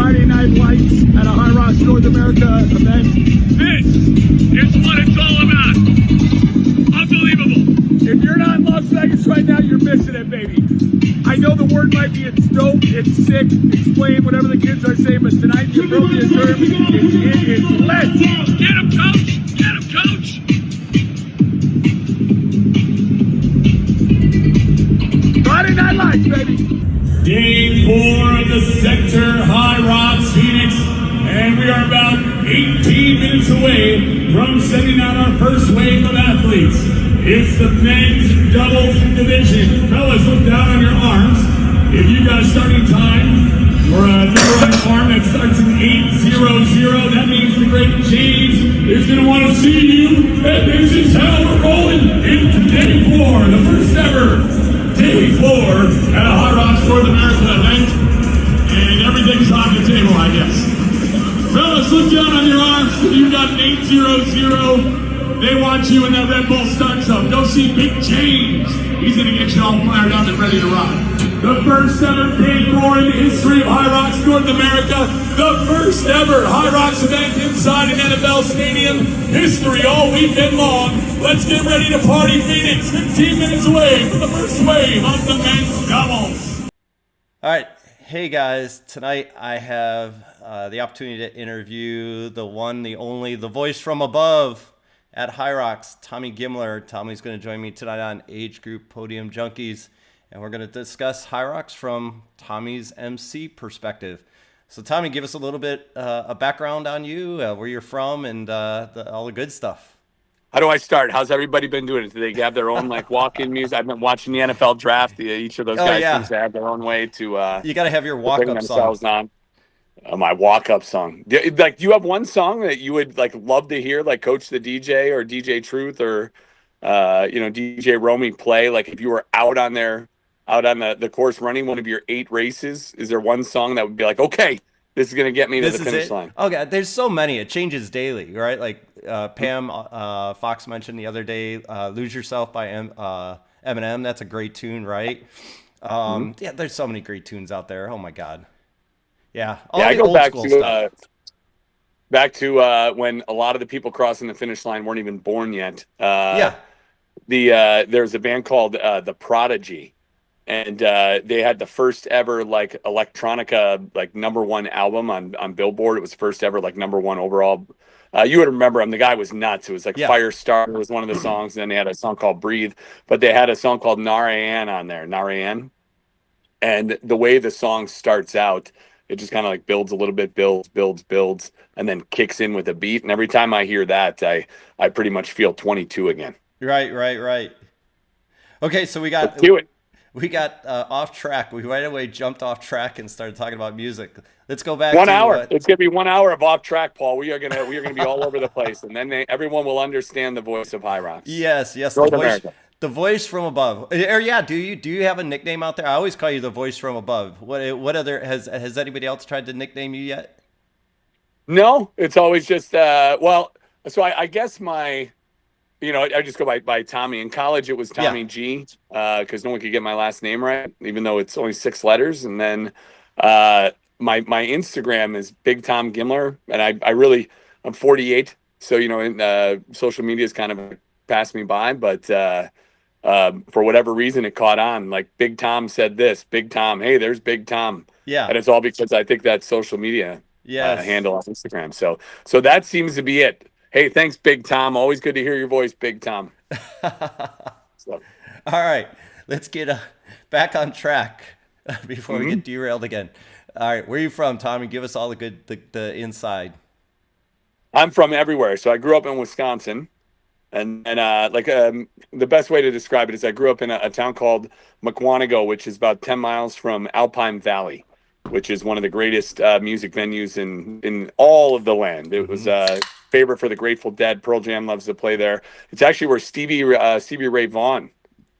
Friday Night Lights at a Hyrox North America event. This is what it's all about. Unbelievable. If you're not in Las Vegas right now, you're missing it, baby. I know the word might be it's dope, it's sick, explain whatever the kids are saying, but tonight the appropriate term it is lit. Get him, coach. Get him, coach. Friday Night Lights, baby. Day 4 of the Sector Hyrox Phoenix, and we are about 18 minutes away from sending out our first wave of athletes. It's the men's doubles division. Fellas, look down on your arms. If you got a starting time or a number on your arm that starts in 800, that means the great James is going to want to see you. And this is how we're rolling into day 4, the first ever day 4 at a Hyrox North America event. And everything's on the table, I guess. Fellas, look down on your arms. If you've got an 800, they want you in that Red Bull start zone. Go see Big James. He's going to get you all fired up and ready to rock. The first ever day 4 in the history of Hyrox North America. The first ever Hyrox event inside an NFL stadium. History all weekend long. Let's get ready to party, Phoenix. 15 minutes away from the first wave of the men's doubles. All right. Hey, guys. Tonight I have the opportunity to interview the one, the only, the voice from above at Hyrox, Tommy Gimler. Tommy's going to join me tonight on Age Group Podium Junkies, and we're going to discuss Hyrox from Tommy's MC perspective. So, Tommy, give us a little bit a background on you, where you're from, and all the good stuff. How do I start? How's everybody been doing it? Do they have their own like walk-in music? I've been watching the NFL draft. Each of those guys seems to have their own way to. You got to have your walk-up song. On. My walk-up song. Do you have one song that you would like love to hear, like Coach the DJ or DJ Truth or DJ Romy play? Like if you were out on the course running one of your 8 races, is there one song that would be like, okay, this is gonna get me to the finish line? Oh God, there's so many. It changes daily, right? Like Pam Fox mentioned the other day, "Lose Yourself" by Eminem. That's a great tune, right? Yeah, there's so many great tunes out there. Oh my God. Yeah, I go back to when a lot of the people crossing the finish line weren't even born yet. There's a band called The Prodigy, and they had the first ever like electronica like #1 album on Billboard. It was first ever like #1 overall. You would remember him. The guy was nuts. It was like Firestarter was one of the songs. And then they had a song called Breathe, but they had a song called Narayan on there, Narayan. And the way the song starts out, it just kind of like builds a little bit, builds, and then kicks in with a beat. And every time I hear that, I pretty much feel 22 again. Right. Okay, so we got off track. We right away jumped off track and started talking about music. Let's go back. 1 hour. It's gonna be 1 hour of off track, Paul. We are gonna be all over the place, and then everyone will understand the voice of Hyrox. Yes. The voice from above. Or do you have a nickname out there? I always call you the voice from above. What other has anybody else tried to nickname you yet? No, it's always just so I guess my I just go by Tommy. In college it was Tommy G, because no one could get my last name right, even though it's only 6 letters. And then my Instagram is Big Tom Gimler, and I'm 48, so social media is kind of passed me by, but for whatever reason it caught on. Like Big Tom said this, Big Tom, hey, there's Big Tom. Yeah. And it's all because I think that's social media handle on Instagram. So that seems to be it. Hey, thanks, Big Tom. Always good to hear your voice, Big Tom. All right, let's get back on track before we get derailed again. All right, where are you from, Tommy? Give us all the inside. I'm from everywhere. So I grew up in Wisconsin. And the best way to describe it is I grew up in a town called Mukwonago, which is about 10 miles from Alpine Valley, which is one of the greatest music venues in all of the land. It was favorite for the Grateful Dead. Pearl Jam loves to play there. It's actually where Stevie Ray Vaughan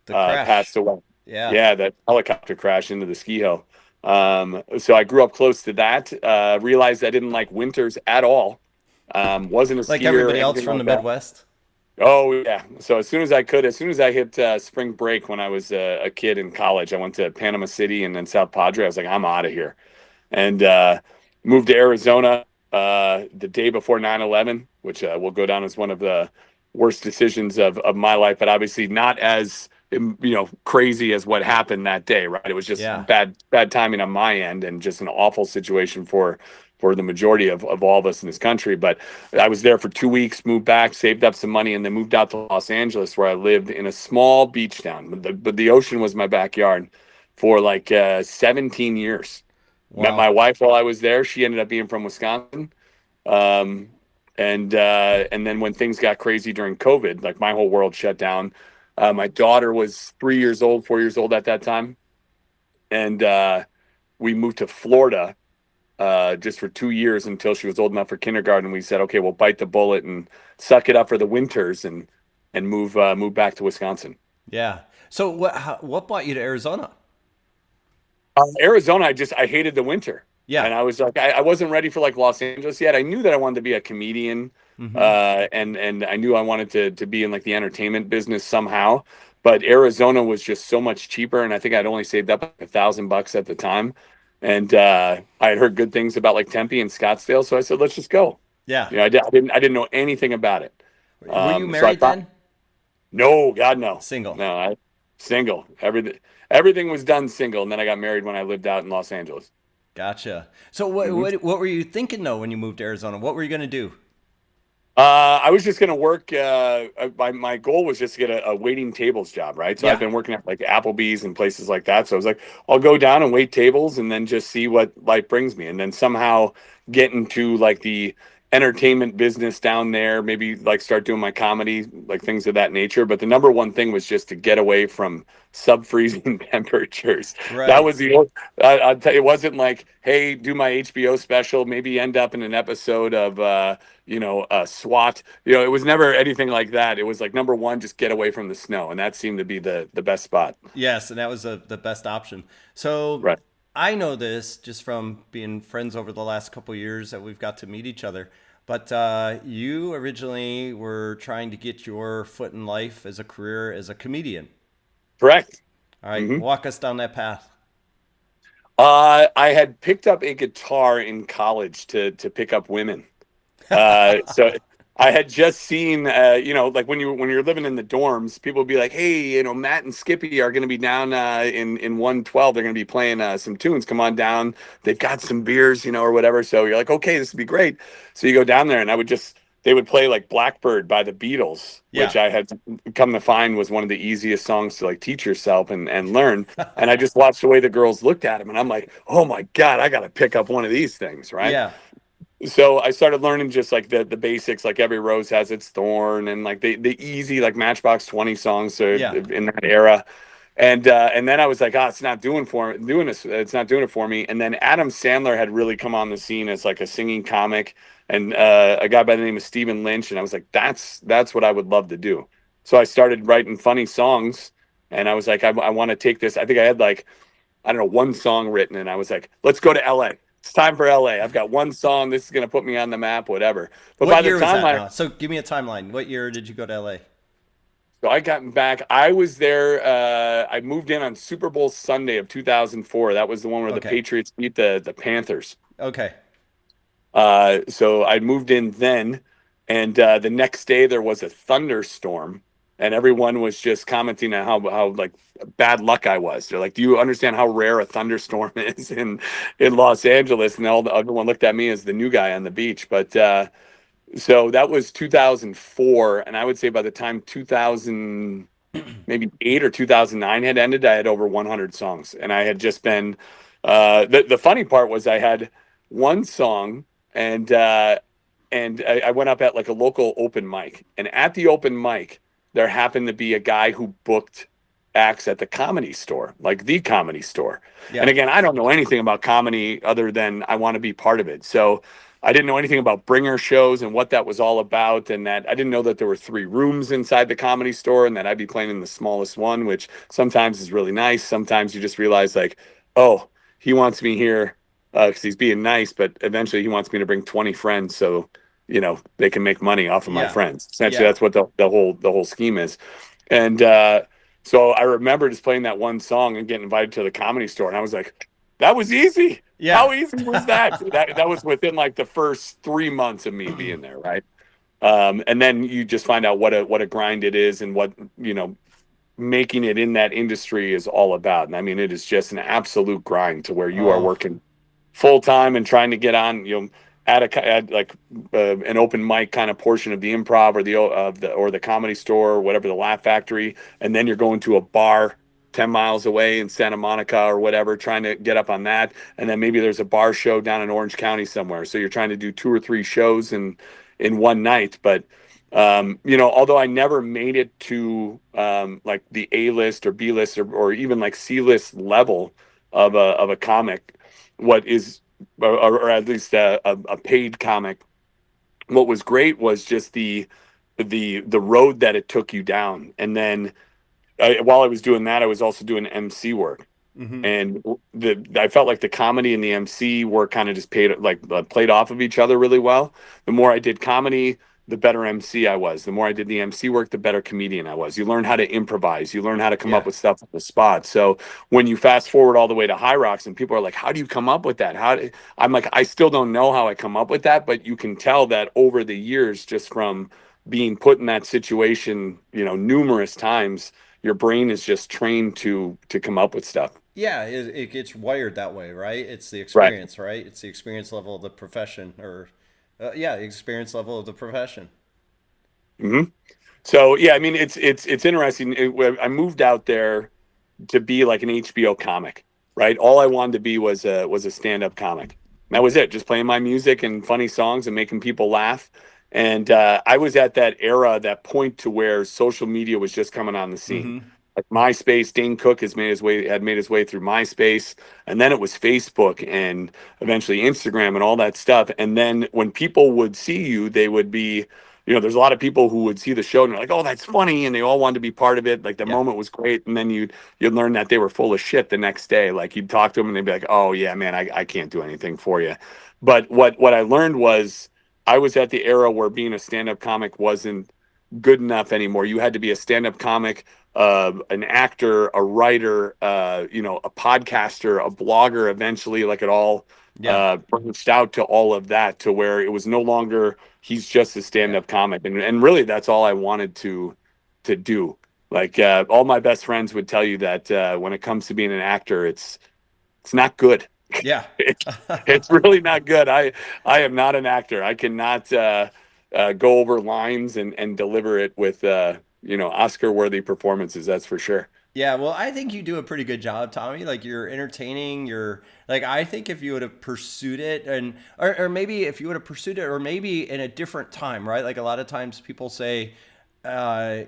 passed away. Yeah, that helicopter crash into the ski hill. So I grew up close to that. Realized I didn't like winters at all. Wasn't a skier. Like everybody else from the Midwest? Oh, yeah. So as soon as I hit spring break when I was a kid in college, I went to Panama City and then South Padre. I was like, I'm out of here. And moved to Arizona the day before 9/11, which will go down as one of the worst decisions of my life, but obviously not as crazy as what happened that day, right? It was just Yeah. bad timing on my end, and just an awful situation for the majority of all of us in this country. But I was there for 2 weeks, moved back, saved up some money, and then moved out to Los Angeles, where I lived in a small beach town. But the ocean was my backyard for like 17 years. Met my Wow. wife while I was there. She ended up being from Wisconsin. Um, and then when things got crazy during COVID, like my whole world shut down. My daughter was 3 years old, 4 years old at that time, and we moved to Florida just for 2 years until she was old enough for kindergarten. We said, okay, we'll bite the bullet and suck it up for the winters and move back to Wisconsin. Yeah. So what brought you to Arizona? Arizona, I hated the winter. Yeah. And I was like, I wasn't ready for like Los Angeles yet. I knew that I wanted to be a comedian, and I knew I wanted to be in like the entertainment business somehow. But Arizona was just so much cheaper, and I think I'd only saved up $1,000 at the time. And I had heard good things about like Tempe and Scottsdale, so I said, let's just go. Yeah. I didn't know anything about it. Were you So married then? No, God, no. Single. No, single. Everything was done single, and then I got married when I lived out in Los Angeles. Gotcha. So what were you thinking though when you moved to Arizona? What were you going to do? I was just going to work. My goal was just to get a waiting tables job, right? So Yeah. I've been working at like Applebee's and places like that. So I was like, I'll go down and wait tables and then just see what life brings me. And then somehow get into like the entertainment business down there, maybe like start doing my comedy, like things of that nature. But the number one thing was just to get away from sub-freezing temperatures. Right. That was I'll tell you, it wasn't like, hey, do my HBO special, maybe end up in an episode of, SWAT. It was never anything like that. It was like, number one, just get away from the snow. And that seemed to be the best spot. Yes, and that was the best option. So Right. I know this just from being friends over the last couple of years that we've got to meet each other. But you originally were trying to get your foot in life as a career as a comedian. Correct. All right, walk us down that path. I had picked up a guitar in college to pick up women. So I had just seen, like when you're living in the dorms, people would be like, hey, Matt and Skippy are going to be down in 112. They're going to be playing some tunes. Come on down. They've got some beers, or whatever. So you're like, okay, this would be great. So you go down there, and they would play like Blackbird by the Beatles, which I had come to find was one of the easiest songs to like teach yourself and learn. And I just watched the way the girls looked at him, and I'm like, oh my God, I got to pick up one of these things, right? Yeah. So I started learning just like the basics, like Every Rose Has Its Thorn, and like the easy like Matchbox 20 songs in that era. And then I was like, it's not doing this. It's not doing it for me. And then Adam Sandler had really come on the scene as like a singing comic, and a guy by the name of Stephen Lynch. And I was like, that's what I would love to do. So I started writing funny songs, and I was like, I want to take this. I think I had like, I don't know, one song written, and I was like, let's go to LA. It's time for LA. I've got one song. This is going to put me on the map, whatever. But What by year the was time that now? So give me a timeline. What year did you go to LA? So I got back. I was there. I moved in on Super Bowl Sunday of 2004. That was the one where the Patriots beat the Panthers. Okay. So I moved in then, and the next day there was a thunderstorm, and everyone was just commenting on how like bad luck I was. They're like, "Do you understand how rare a thunderstorm is in Los Angeles?" And everyone looked at me as the new guy on the beach. But so that was 2004, and I would say by the time 2000, maybe 8 or 2009 had ended, I had over 100 songs, and I had just been. The funny part was I had one song, and I went up at like a local open mic, and at the open mic, there happened to be a guy who booked acts at the Comedy Store, like the Comedy Store. Yeah. And again, I don't know anything about comedy other than I want to be part of it. So I didn't know anything about bringer shows and what that was all about, and that I didn't know that there were 3 rooms inside the Comedy Store, and that I'd be playing in the smallest one, which sometimes is really nice. Sometimes you just realize like, oh, he wants me here because he's being nice, but eventually he wants me to bring 20 friends so they can make money off of my friends. Essentially, that's what the whole scheme is. And so I remember just playing that one song and getting invited to the Comedy Store, and I was like, that was easy. Yeah. How easy was that? That was within like the first 3 months of me being there, right? And then you just find out what a grind it is, and what, making it in that industry is all about. And I mean, it is just an absolute grind to where you are Oh, working full time and trying to get on, at like an open mic kind of portion of the improv, or the comedy store, or whatever, the Laugh Factory, and then you're going to a bar 10 miles away in Santa Monica or whatever, trying to get up on that. And then maybe there's a bar show down in Orange County somewhere. So you're trying to do 2 or 3 shows in one night. But although I never made it to like the A list or B list, or even like C list level of a comic, what is, or at least a paid comic, what was great was just the road that it took you down. And then while I was doing that, I was also doing MC work. hmm. And I felt like the comedy and the MC work kind of just played off of each other really well. The more I did comedy, the better MC I was. The more I did the MC work, the better comedian I was. You learn how to improvise. You learn how to come up Yeah. with stuff on the spot. So when you fast forward all the way to Hyrox, and people are like, "How do you come up with that?" I'm like, I still don't know how I come up with that, but you can tell that over the years, just from being put in that situation, numerous times, your brain is just trained to come up with stuff. Yeah, it gets wired that way, right? It's the Right. experience, right? It's the experience level of the profession, or yeah, the experience level of the profession. hmm So yeah, I mean, it's interesting. I moved out there to be like an HBO comic, right? All I wanted to be was a stand up comic. That was it, just playing my music and funny songs and making people laugh. And I was at that era, that point to where social media was just coming on the scene. Hmm. Like MySpace, Dane Cook had made his way through MySpace, and then it was Facebook, and eventually Instagram, and all that stuff. And then when people would see you, they would be, there's a lot of people who would see the show and they're like, "Oh, that's funny," and they all wanted to be part of it. Like the Yeah. moment was great, and then you'd learn that they were full of shit the next day. Like you'd talk to them and they'd be like, "Oh yeah, man, I can't do anything for you." But what I learned was, I was at the era where being a stand-up comic wasn't good enough anymore. You had to be a stand-up comic, an actor, a writer, a podcaster, a blogger. Eventually, like it all Yeah. branched out to all of that, to where it was no longer he's just a Yeah. stand-up comic, and really that's all I wanted to do. Like all my best friends would tell you that when it comes to being an actor, it's not good. Yeah. It's really not good. I am not an actor. I cannot go over lines and deliver it with Oscar worthy performances. That's for sure. Yeah, well, I think you do a pretty good job, Tommy. Like you're entertaining. You're like, I think if you would have pursued it, and or maybe if you would have pursued it, or maybe in a different time, right? Like a lot of times people say, uh,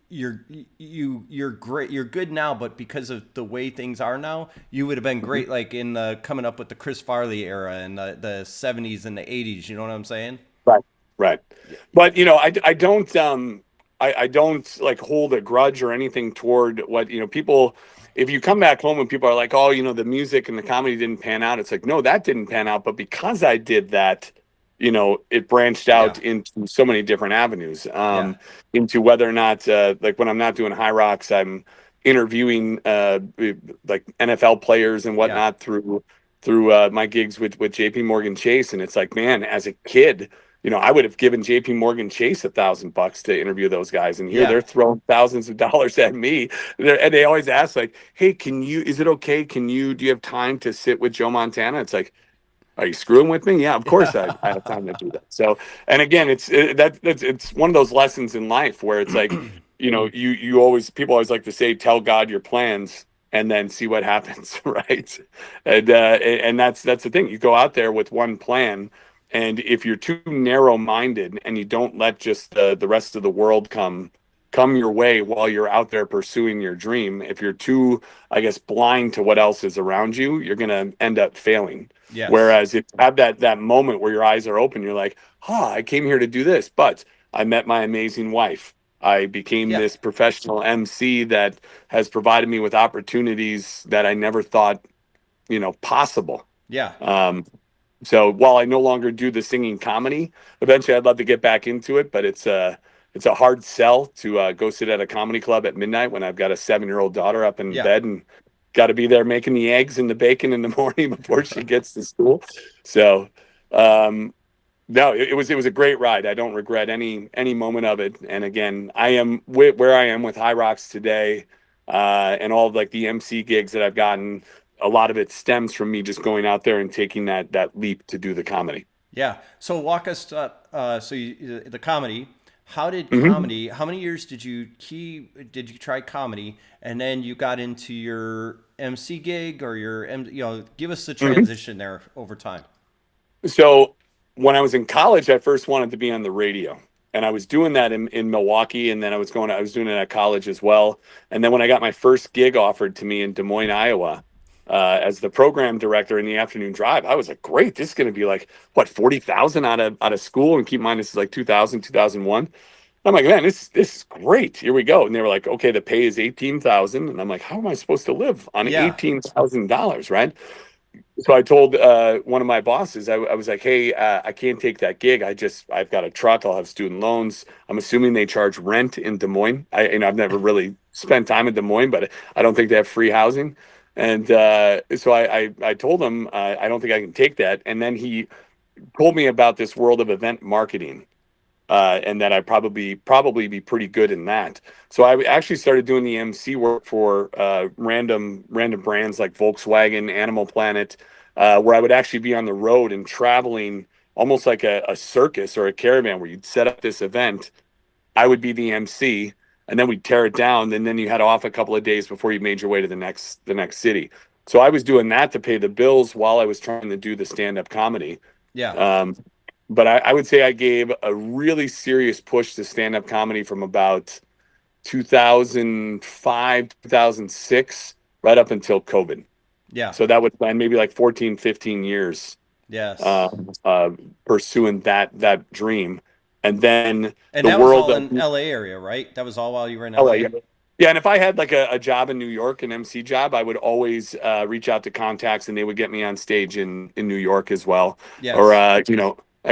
you're great, you're good now, but because of the way things are now, you would have been great, like in the coming up with the Chris Farley era in the 70s and the 80s. You know what I'm saying? Right. Right. But I don't like hold a grudge or anything toward what, people. If you come back home and people are like, "Oh, the music and the comedy didn't pan out," it's like, no, that didn't pan out. But because I did that, it branched Yeah. out into so many different avenues, Yeah. into whether or not, like when I'm not doing High Rocks, I'm interviewing like NFL players and Yeah. whatnot through my gigs with JP Morgan Chase. And it's like, man, as a kid, I would have given JP Morgan Chase $1,000 to interview those guys. And here Yeah. they're throwing thousands of dollars at me. And they always ask like, "Hey, is it okay? Do you have time to sit with Joe Montana?" It's like, "Are you screwing with me?" Yeah, of course I have time to do that. So, and again, it's one of those lessons in life where it's like, people always like to say, "Tell God your plans and then see what happens," right? And that's the thing. You go out there with one plan, and if you're too narrow-minded and you don't let just the rest of the world come your way while you're out there pursuing your dream, if you're too, I guess, blind to what else is around you, you're gonna end up failing. Yes. Whereas if you have that moment where your eyes are open, you're like, "I came here to do this, but I met my amazing wife. I became Yeah. this professional MC that has provided me with opportunities that I never thought, possible." Yeah. So while I no longer do the singing comedy, eventually I'd love to get back into it, but it's a hard sell to go sit at a comedy club at midnight when I've got a 7-year-old daughter up in Yeah. bed and got to be there making the eggs and the bacon in the morning before she gets to school. So, no, it was a great ride. I don't regret any moment of it. And again, I am where I am with Hyrox today, and all of like the MC gigs that I've gotten. A lot of it stems from me just going out there and taking that leap to do the comedy. Yeah. So walk us the comedy. How did Mm-hmm. comedy? How many years did you try comedy, and then you got into your MC gig or give us the Mm-hmm. transition there over time. So when I was in college, I first wanted to be on the radio. And I was doing that in Milwaukee, and then I was doing it at college as well. And then when I got my first gig offered to me in Des Moines, Iowa, as the program director in the afternoon drive, I was like, great, this is going to be like, what, 40,000 out of school? And keep in mind, this is like 2000, 2001. I'm like, man, this is great. Here we go. And they were like, okay, the pay is 18,000. And I'm like, how am I supposed to live on Yeah. $18,000, right? So I told one of my bosses, I was like, hey, I can't take that gig. I've got a truck. I'll have student loans. I'm assuming they charge rent in Des Moines. I've never really spent time in Des Moines, but I don't think they have free housing. And so I told him, I don't think I can take that. And then he told me about this world of event marketing, and that I'd probably be pretty good in that. So I actually started doing the MC work for random brands like Volkswagen, Animal Planet, where I would actually be on the road and traveling almost like a circus or a caravan, where you'd set up this event. I would be the MC, and then we'd tear it down, and then you had off a couple of days before you made your way to the next city. So I was doing that to pay the bills while I was trying to do the stand-up comedy. Yeah. But I would say I gave a really serious push to stand-up comedy from about 2005, 2006, right up until COVID. Yeah. So that would plan maybe like 14, 15 years Yes. pursuing that dream. And then And the that was world all of in LA area, right? That was all while you were in LA. LA. Yeah. Yeah, and if I had like a job in New York, an MC job, I would always reach out to contacts, and they would get me on stage in New York as well. Yes. Or I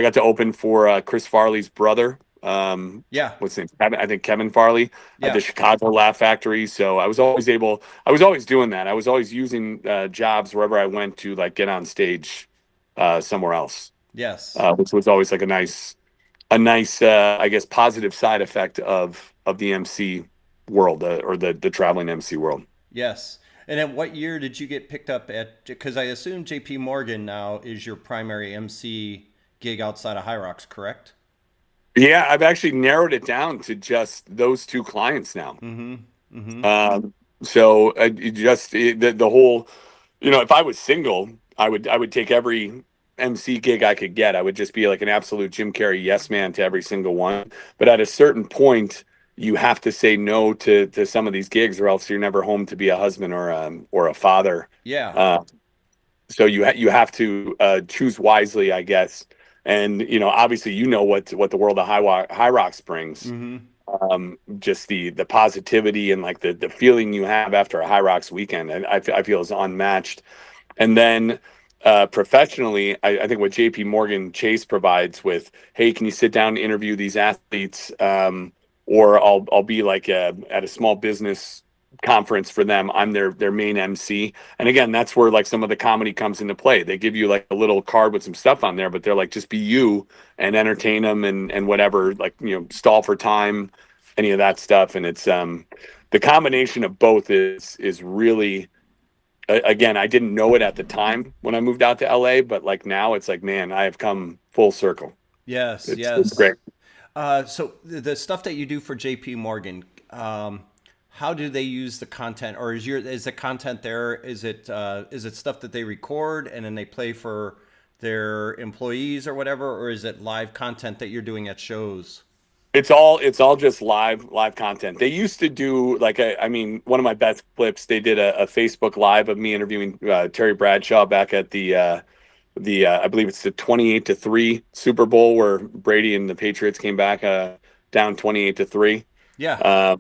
got to open for Chris Farley's brother. Yeah. What's his name? I think Kevin Farley Yeah. at the Chicago Laugh Factory. So I was always doing that. I was always using jobs wherever I went to like get on stage somewhere else. Yes. Which was always like a nice I guess positive side effect of the MC world, or the traveling MC world. Yes. And at what year did you get picked up at? Because I assume JP Morgan now is your primary MC gig outside of Hyrox, correct? Yeah, I've actually narrowed it down to just those two clients now. Mm-hmm. Mm-hmm. So the whole, if I was single, I would take every MC gig I could get. I would just be like an absolute Jim Carrey yes man to every single one. But at a certain point, you have to say no to some of these gigs, or else you're never home to be a husband or a father. Yeah. So you have to choose wisely, I guess. And obviously, what the world of Hyrox brings. Mm-hmm. Just the positivity and like the feeling you have after a Hyrox weekend, I feel is unmatched. And then professionally, I think what JP Morgan Chase provides with, hey, can you sit down and interview these athletes? Or I'll be like at a small business conference for them. I'm their main MC. And again, that's where like some of the comedy comes into play. They give you like a little card with some stuff on there, but they're like, just be you and entertain them and whatever, like, stall for time, any of that stuff. And it's the combination of both is really, again, I didn't know it at the time when I moved out to LA, but like now it's like, man, I have come full circle. Yes. It's great. So the stuff that you do for JP Morgan, how do they use the content, or is the content there? Is it stuff that they record and then they play for their employees or whatever, or is it live content that you're doing at shows? It's all just live content. They used to do like one of my best clips. They did a Facebook Live of me interviewing Terry Bradshaw back at the I believe it's the 28-3 Super Bowl, where Brady and the Patriots came back down 28-3. Yeah.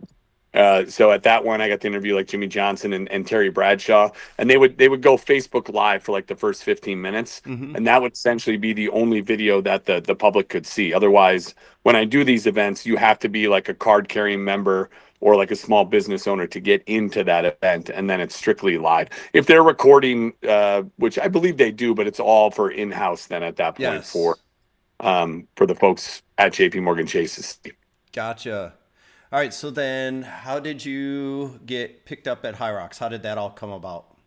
So at that one, I got to interview like Jimmy Johnson and Terry Bradshaw, and they would go Facebook Live for like the first 15 minutes, Mm-hmm. and that would essentially be the only video that the public could see. Otherwise, when I do these events, you have to be like a card carrying member or like a small business owner to get into that event, and then it's strictly live. If they're recording, which I believe they do, but it's all for in-house then at that point Yes. for the folks at JP Morgan Chase. Gotcha. All right. So then, how did you get picked up at Hyrox? How did that all come about?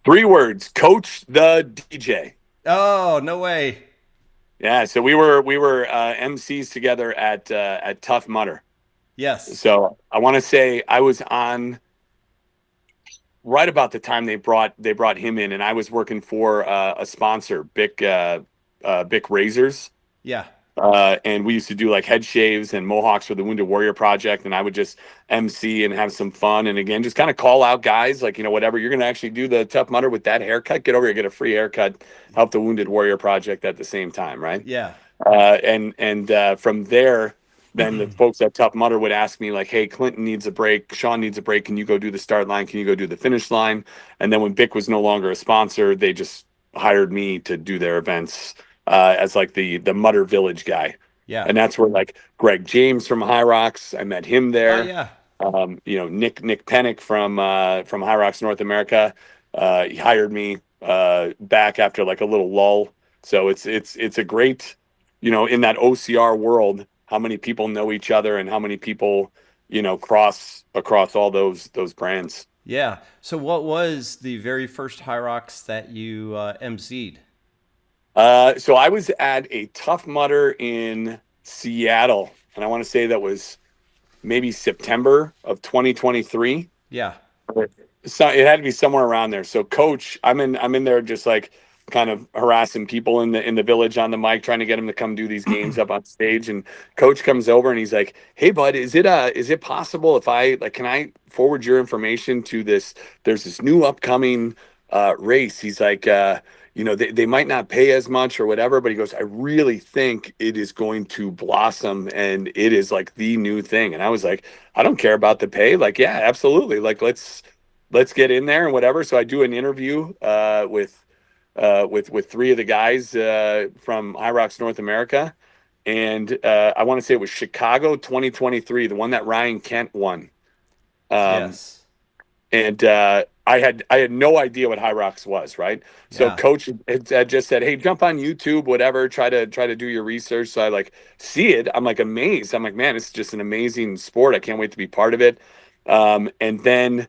3 words: coach the DJ. Oh, no way. Yeah, so we were MCs together at Tough Mudder. Yes. So I want to say I was on right about the time they brought him in, and I was working for a sponsor, Bic Razors. Yeah. And we used to do like head shaves and mohawks for the Wounded Warrior Project, and I would just MC and have some fun, and again just kind of call out guys like, whatever, you're gonna actually do the Tough Mudder with that haircut, get over here, get a free haircut, help the Wounded Warrior Project at the same time, right? Yeah. And from there, then the folks at Tough Mudder would ask me like, hey, Clinton needs a break, Sean needs a break, can you go do the start line, can you go do the finish line? And then when Bic was no longer a sponsor, they just hired me to do their events as like the Mudder Village guy. Yeah. And that's where like Greg James from Hyrox, I met him there. Oh, yeah. Nick Pennick from Hyrox North America, he hired me back after like a little lull. So it's a great, in that OCR world, how many people know each other and how many people, cross across all those brands. Yeah. So what was the very first Hyrox that you MC'd? So I was at a Tough Mudder in Seattle, and I want to say that was maybe September of 2023. Yeah. So it had to be somewhere around there. So Coach, I'm in there just like kind of harassing people in the village on the mic, trying to get them to come do these games up on stage. And Coach comes over and he's like, "Hey bud, is it possible if can I forward your information to this? There's this new upcoming race." He's like, they might not pay as much or whatever, but he goes, I really think it is going to blossom and it is like the new thing. And I was like, I don't care about the pay. Like, yeah, absolutely. Like, let's get in there and whatever. So I do an interview with 3 of the guys from Hyrox North America. And I want to say it was Chicago 2023, the one that Ryan Kent won. Yes. And I had no idea what Hyrox was, right? So Yeah. Coach had just said, "Hey, jump on YouTube, whatever. Try to do your research." So I like see it. I'm like amazed. I'm like, man, it's just an amazing sport. I can't wait to be part of it. And then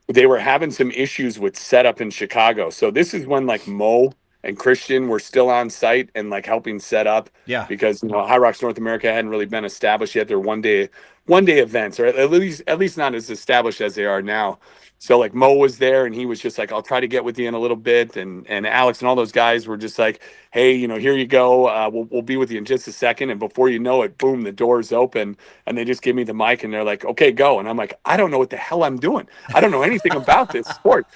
they were having some issues with setup in Chicago. So this is when like Mo and Christian were still on site and like helping set up. Yeah. Because Hyrox North America hadn't really been established yet. They're one day events, or at least not as established as they are now. So like Mo was there and he was just like, I'll try to get with you in a little bit. And Alex and all those guys were just like, hey, here you go. We'll be with you in just a second. And before you know it, boom, the doors open and they just give me the mic and they're like, okay, go. And I'm like, I don't know what the hell I'm doing. I don't know anything about this sport.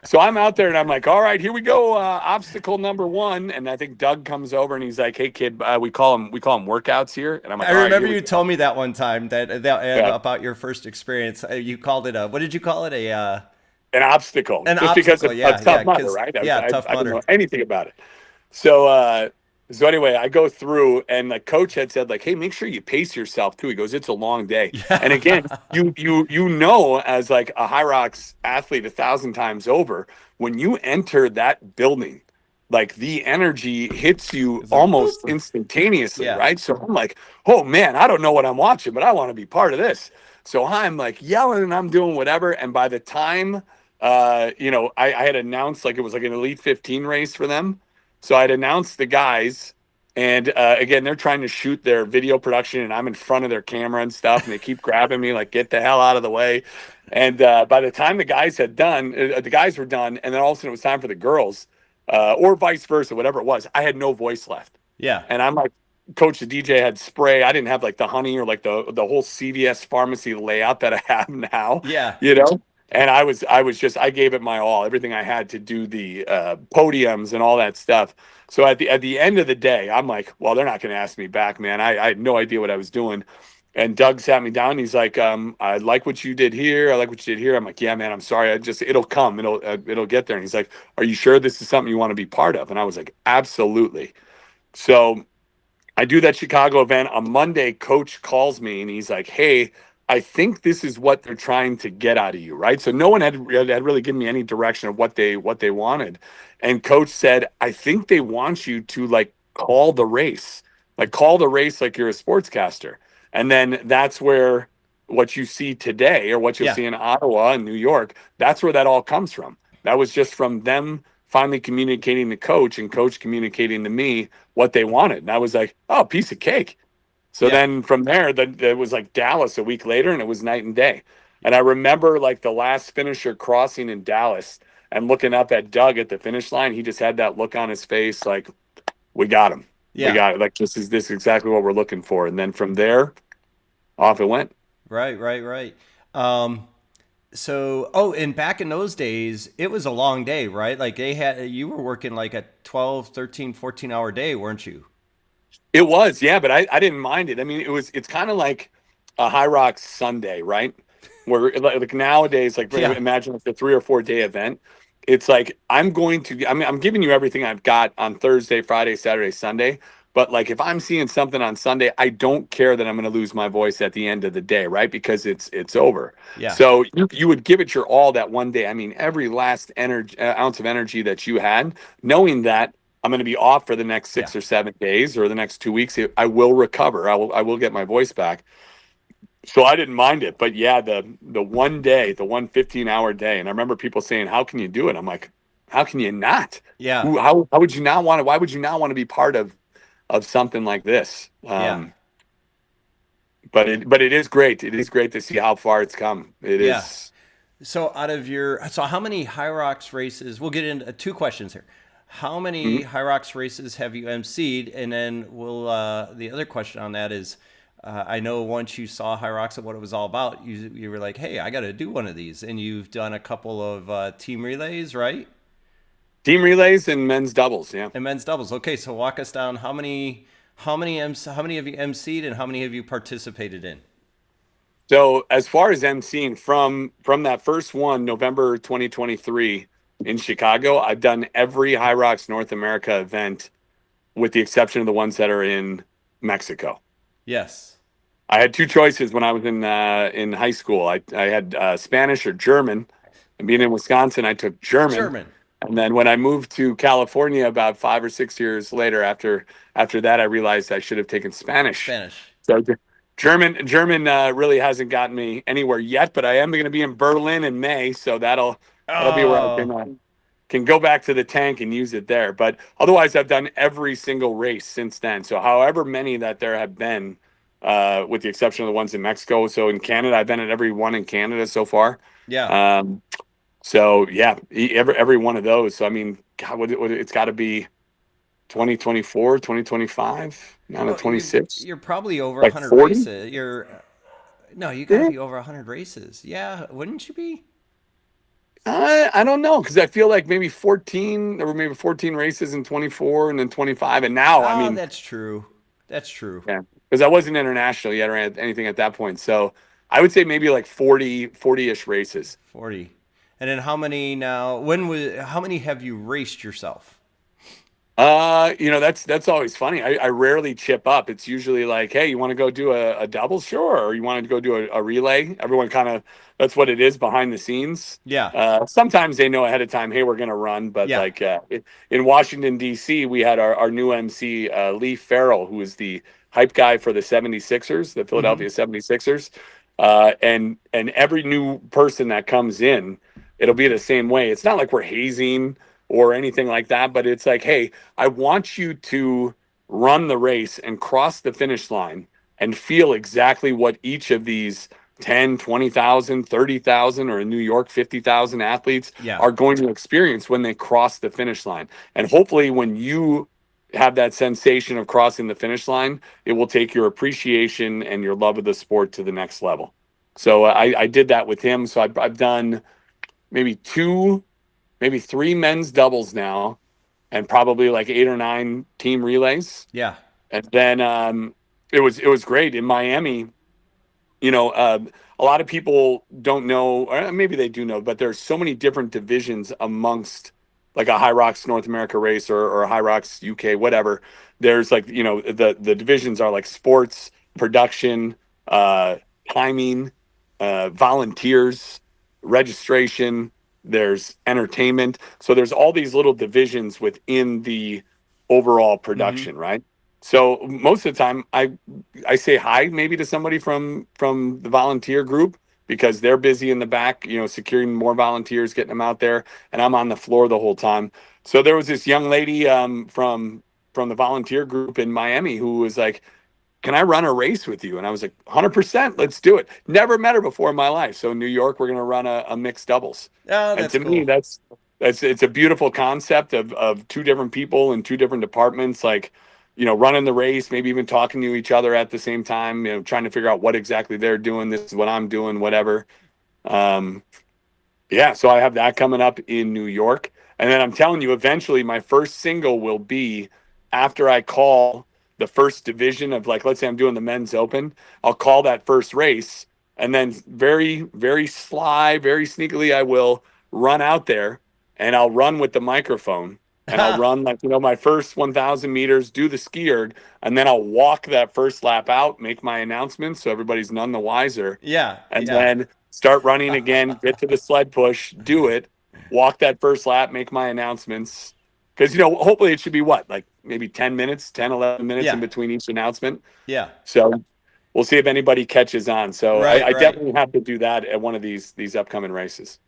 So I'm out there and I'm like, all right, here we go. Obstacle number 1. And I think Doug comes over and he's like, hey kid, we call them workouts here. And I'm like, I remember you right, told me that one time that about your first experience. You called it what did you call it? An obstacle. Just obstacle, because of yeah, Tough Mudder, right? Tough I Mudder. don't know anything about it. So anyway, I go through and the coach had said like, hey, make sure you pace yourself too. He goes, it's a long day. Yeah. And again, as like a Hyrox athlete 1,000 times over, when you enter that building, like the energy hits you almost instantaneously, Yeah. right? So I'm like, oh man, I don't know what I'm watching, but I want to be part of this. So I'm like yelling and I'm doing whatever. And by the time, I had announced like it was like an Elite 15 race for them. So I'd announced the guys, and again, they're trying to shoot their video production, and I'm in front of their camera and stuff, and they keep grabbing me like, get the hell out of the way. And by the time the guys were done, and then all of a sudden it was time for the girls, or vice versa, whatever it was, I had no voice left. Yeah. And I'm like, Coach, the DJ had spray. I didn't have like the honey or like the whole CVS pharmacy layout that I have now. Yeah. And I gave it my all, everything I had to do the podiums and all that stuff. So at the end of the day, I'm like, well, they're not going to ask me back, man. I had no idea what I was doing. And Doug sat me down. He's like, I like what you did here. I like what you did here. I'm like, yeah, man, I'm sorry. It'll come. It'll get there. And he's like, are you sure this is something you want to be part of? And I was like, absolutely. So I do that Chicago event. On Monday, Coach calls me and he's like, hey, I think this is what they're trying to get out of you, right? So no one had really given me any direction of what they wanted. And coach said, I think they want you to like call the race. Like call the race like you're a sportscaster. And then that's where what you see today or what you'll Yeah. see in Ottawa and New York, that's where that all comes from. That was just from them finally communicating to coach and coach communicating to me what they wanted. And I was like, oh, piece of cake. So Yeah. then from there, it was like Dallas a week later, and it was night and day. And I remember like the last finisher crossing in Dallas and looking up at Doug at the finish line. He just had that look on his face, like, we got him. We Yeah. got it. Like this is exactly what we're looking for. And then from there, off it went. Right. So, and back in those days, it was a long day, right? Like you were working like a 12, 13, 14-hour day, weren't you? It was, yeah, but I didn't mind it. I mean, it's kind of like a Hyrox Sunday, right? Where like nowadays, like Yeah. imagine like the 3 or 4 day event. It's like I'm giving you everything I've got on Thursday, Friday, Saturday, Sunday. But like if I'm seeing something on Sunday, I don't care that I'm going to lose my voice at the end of the day, right? Because it's over. Yeah. So you would give it your all that one day. I mean, every last energy ounce of energy that you had, knowing that I'm going to be off for the next 6 or 7 days or the next 2 weeks. I will recover. I will get my voice back. So I didn't mind it. But yeah, the one day, the 1 15-hour day, and I remember people saying, "How can you do it?" I'm like, "How can you not? Yeah. How would you not want to? Why would you not want to be part of something like this?" Yeah. But it is great. It is great to see how far it's come. It Yeah. is. So how many Hyrox races? We'll get into two questions here. How many Mhm. Hyrox races have you emceed? And then the other question on that is, I know once you saw Hyrox and what it was all about, you were like, hey, I got to do one of these. And you've done a couple of team relays, right? Team relays and men's doubles. Yeah. And men's doubles. Okay, so walk us down. How many have you emceed and how many have you participated in? So as far as emceeing from that first one, November 2023 in Chicago, I've done every Hyrox North America event with the exception of the ones that are in Mexico. Yes. I had two choices when I was in high school. I had Spanish or German. And being in Wisconsin, I took German. German. And then when I moved to California about 5 or 6 years later, after that, I realized I should have taken Spanish. Spanish. So German really hasn't gotten me anywhere yet, but I am going to be in Berlin in May, so that'll be where I can go back to the tank and use it there. But otherwise, I've done every single race since then. So however many that there have been, with the exception of the ones in Mexico. So in Canada, I've been at every one in Canada so far. Yeah. So yeah, every one of those. So I mean, God, it's got to be 2024, 2025, now to 26. You're probably over Like 100 40? races. You got to be over 100 races. Yeah, wouldn't you be? I don't know because I feel like maybe 14 or maybe 14 races in 24 and then 25. And now, I mean, That's true. That's true. yeah, because I wasn't international yet or anything at that point. So I would say maybe like 40-ish races. 40. And then how many now? How many have you raced yourself? That's always funny. I rarely chip up. It's usually like, hey, you want to go do a double? Sure. Or you want to go do a relay? Everyone kind of, that's what it is behind the scenes. Yeah. Sometimes they know ahead of time, hey, we're going to run. But Yeah. like in Washington, D.C., we had our new MC, Lee Farrell, who is the hype guy for the 76ers, the Philadelphia 76ers. And every new person that comes in, it'll be the same way. It's not like we're hazing or anything like that, but it's like, hey, I want you to run the race and cross the finish line and feel exactly what each of these 10, 20,000, 30,000, or in New York, 50,000 athletes are going to experience when they cross the finish line. And hopefully when you have that sensation of crossing the finish line, it will take your appreciation and your love of the sport to the next level. So I did that with him. So I've done maybe 3 men's doubles now, and probably like 8 or 9 team relays. Yeah. And then it was great in Miami. A lot of people don't know, or maybe they do know, but there's so many different divisions amongst like a Hyrox North America race or a Hyrox UK, whatever. There's like, the divisions are like sports, production, timing, volunteers, registration, there's entertainment. So there's all these little divisions within the overall Mm-hmm. production, right? So most of the time I say hi maybe to somebody from the volunteer group because they're busy in the back, securing more volunteers, getting them out there, and I'm on the floor the whole time. So there was this young lady from the volunteer group in Miami who was like, "Can I run a race with you?" And I was like, "100%, let's do it." Never met her before in my life. So in New York, we're going to run a mixed doubles. Oh, And that's to me, cool. that's it's a beautiful concept of two different people in two different departments, like, running the race, maybe even talking to each other at the same time, trying to figure out what exactly they're doing. This is what I'm doing, whatever. Um, yeah, so I have that coming up in New York. And then I'm telling you, eventually my first single will be after I call the first division of, like, let's say I'm doing the men's open, I'll call that first race. And then very, very sly, very sneakily, I will run out there and I'll run with the microphone and I'll run, like, my first 1,000 meters, do the ski erg, and then I'll walk that first lap out, make my announcements so everybody's none the wiser. Yeah, And yeah. then start running again, get to the sled push, do it, walk that first lap, make my announcements. Because, hopefully it should be what, like maybe 10 minutes, 10, 11 minutes Yeah, in between each announcement. yeah. So we'll see if anybody catches on. So Right, I right. definitely have to do that at one of these upcoming races.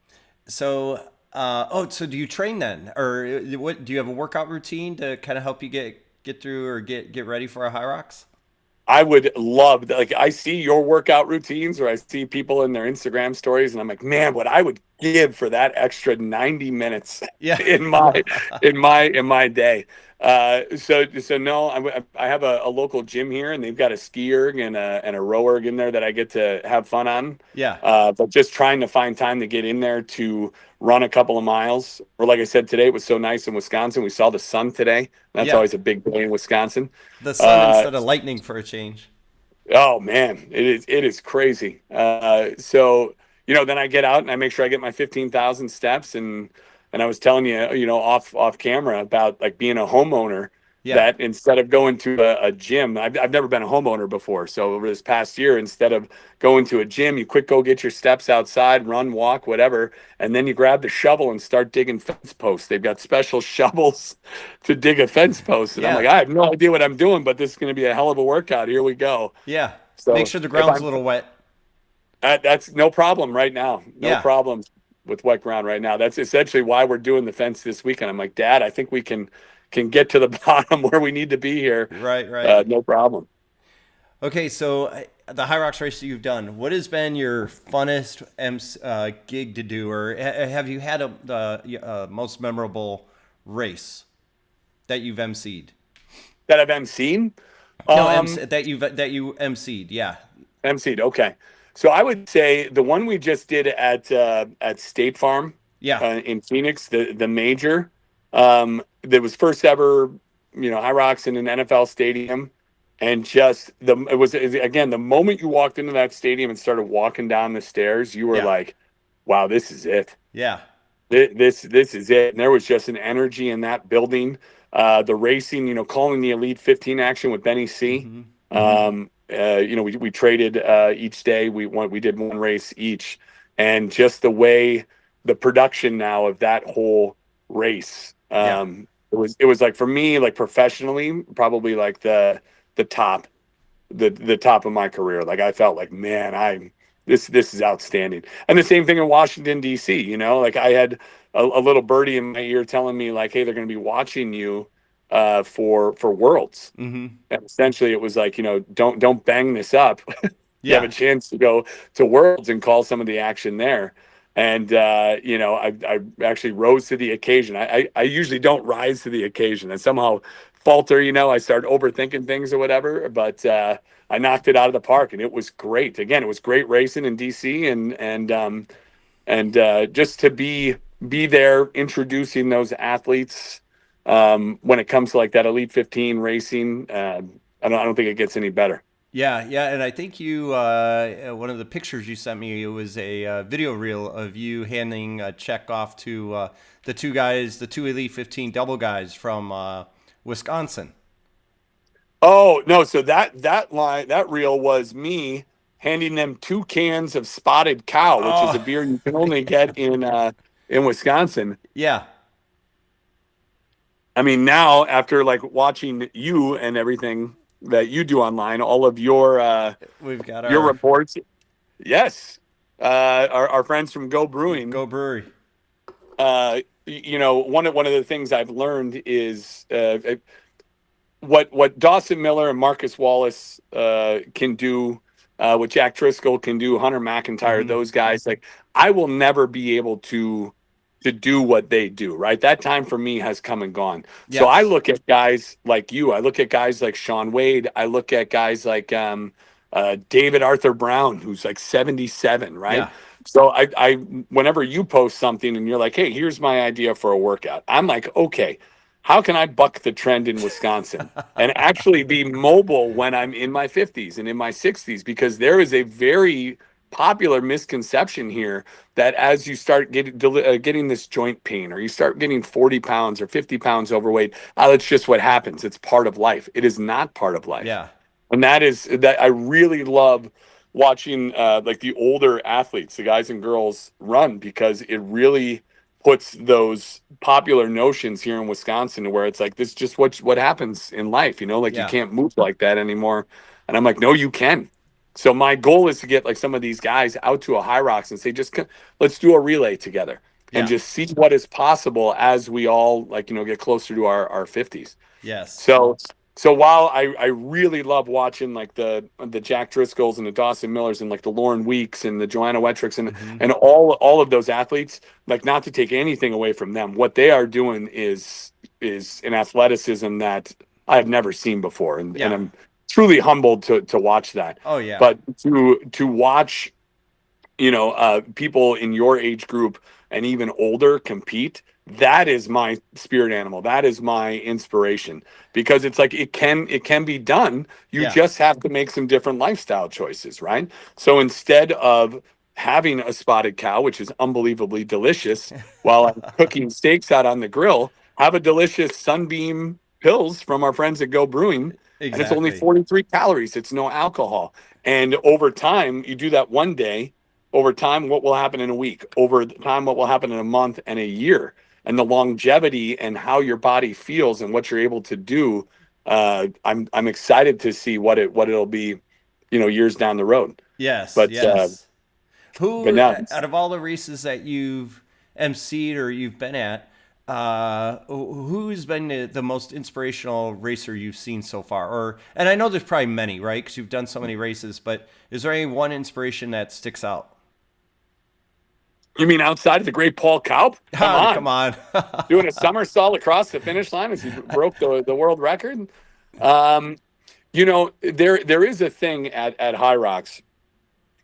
So, so do you train then, or what? Do you have a workout routine to kind of help you get through or get ready for a high rocks? I would love, like, I see your workout routines or I see people in their Instagram stories and I'm like, man, what I would give for that extra 90 minutes Yeah. in my day. So no, I have a local gym here and they've got a ski erg and a row erg in there that I get to have fun on. Yeah. But just trying to find time to get in there to run a couple of miles. Or like I said, today it was so nice in Wisconsin. We saw the sun today. That's Yeah. always a big day in Wisconsin. The sun Uh, instead of lightning for a change. Oh man, it is crazy. So then I get out and I make sure I get my 15,000 steps, and I was telling you, off camera about, like, being a homeowner, Yeah. that instead of going to a gym, I've never been a homeowner before. So over this past year, instead of going to a gym, you quick go get your steps outside, run, walk, whatever, and then you grab the shovel and start digging fence posts. They've got special shovels to dig a fence post, and I'm like, Yeah. I have no idea what I'm doing, but this is going to be a hell of a workout. Here we go. Yeah. Make So sure the if ground's a I'm little wet. that's no problem right now. No Yeah. problems with wet ground right now. That's essentially why we're doing the fence this weekend. I'm like, Dad, I think we can get to the bottom where we need to be here. Right. Right. No problem. Okay. So the high rocks race that you've done, what has been your funnest gig to do, or have you had the most memorable race that you've emceed? That I've emceed. No, Um, that you emceed. Yeah. emceed. Okay. So I would say the one we just did at State Farm Yeah. in Phoenix, the major, that was first ever, High Rocks in an NFL stadium, and just it was again the moment you walked into that stadium and started walking down the stairs, you were Yeah. like, "Wow, this is it. Yeah. This is it." And there was just an energy in that building. The racing, calling the Elite 15 action with Benny C. Mm-hmm. We traded each day. We did one race each, and just the way the production now of that whole race. Yeah. It was like, for me, like, professionally, probably like the top the top of my career. Like, I felt like, man, this is outstanding. And the same thing in Washington D.C. Like, I had a little birdie in my ear telling me, like, hey, they're going to be watching you for Worlds. Mm-hmm. And essentially it was like, don't bang this up. You have Yeah. a chance to go to Worlds and call some of the action there. And I actually rose to the occasion. I usually don't rise to the occasion. I somehow falter. I start overthinking things or whatever. But I knocked it out of the park, and it was great. Again, it was great racing in DC, and just to be there introducing those athletes when it comes to, like, that Elite 15 racing. I don't think it gets any better. Yeah, yeah, and I think you one of the pictures you sent me, it was a video reel of you handing a check off to the two guys, the two Elite 15 double guys from Wisconsin. Oh no! So that reel was me handing them 2 cans of Spotted Cow, which is a beer you can only get in Wisconsin. Yeah. I mean, now after like watching you and everything that you do online, all of your We've got your our reports, yes, our friends from Go Brewing, Go Brewery. you know, one of the things I've learned is what Dawson Miller and Marcus Wallace can do, what Jack Driscoll can do, Hunter McIntyre, those guys, like I will never be able to do what they do, right? That time for me has come and gone. Yes. So I look at guys like you. I look at guys like Sean Wade. I look at guys like David Arthur Brown, who's like 77, right? Yeah. So I whenever you post something and you're like, hey, here's my idea for a workout, I'm like, okay, how can I buck the trend in Wisconsin and actually be mobile when I'm in my 50s and in my 60s? Because there is a very popular misconception here that as you start getting this joint pain, or you start getting 40 pounds or 50 pounds overweight, it's just what happens. It's part of life. It is not part of life. Yeah. And that I really love watching like the older athletes, the guys and girls run, because it really puts those popular notions here in Wisconsin to where it's like, this is just what happens in life, you know, like you can't move like that anymore. And I'm like, no, you can. So my goal is to get like some of these guys out to a Hyrox and say, let's do a relay together and just see what is possible as we all, like, you know, get closer to our 50s. Yes. So while I really love watching like the Jack Driscolls and the Dawson Millers and like the Lauren Weeks and the Joanna Wettricks and all of those athletes, like, not to take anything away from them, what they are doing is an athleticism that I have never seen before, and I'm truly humbled to watch that. Oh yeah. But to watch, you know, people in your age group and even older compete, that is my spirit animal. That is my inspiration, because it's like it can be done. You just have to make some different lifestyle choices, right? So instead of having a Spotted Cow, which is unbelievably delicious, while I'm cooking steaks out on the grill, have a delicious Sunbeam Pills from our friends at Go Brewing. Exactly. And it's only 43 calories. It's no alcohol. And over time, you do that one day. Over time, what will happen in a week? Over time, what will happen in a month and a year? And the longevity and how your body feels and what you're able to do. I'm excited to see what it'll be, you know, years down the road. Yes. But yes. but now, Out of all the races that you've emceed or you've been at, who's been the most inspirational racer you've seen so far? And I know there's probably many, right? Because you've done so many races, but is there any one inspiration that sticks out? You mean outside of the great Paul Kaup? Come on. Doing a somersault across the finish line as he broke the world record. You know, there is a thing at Hyrox.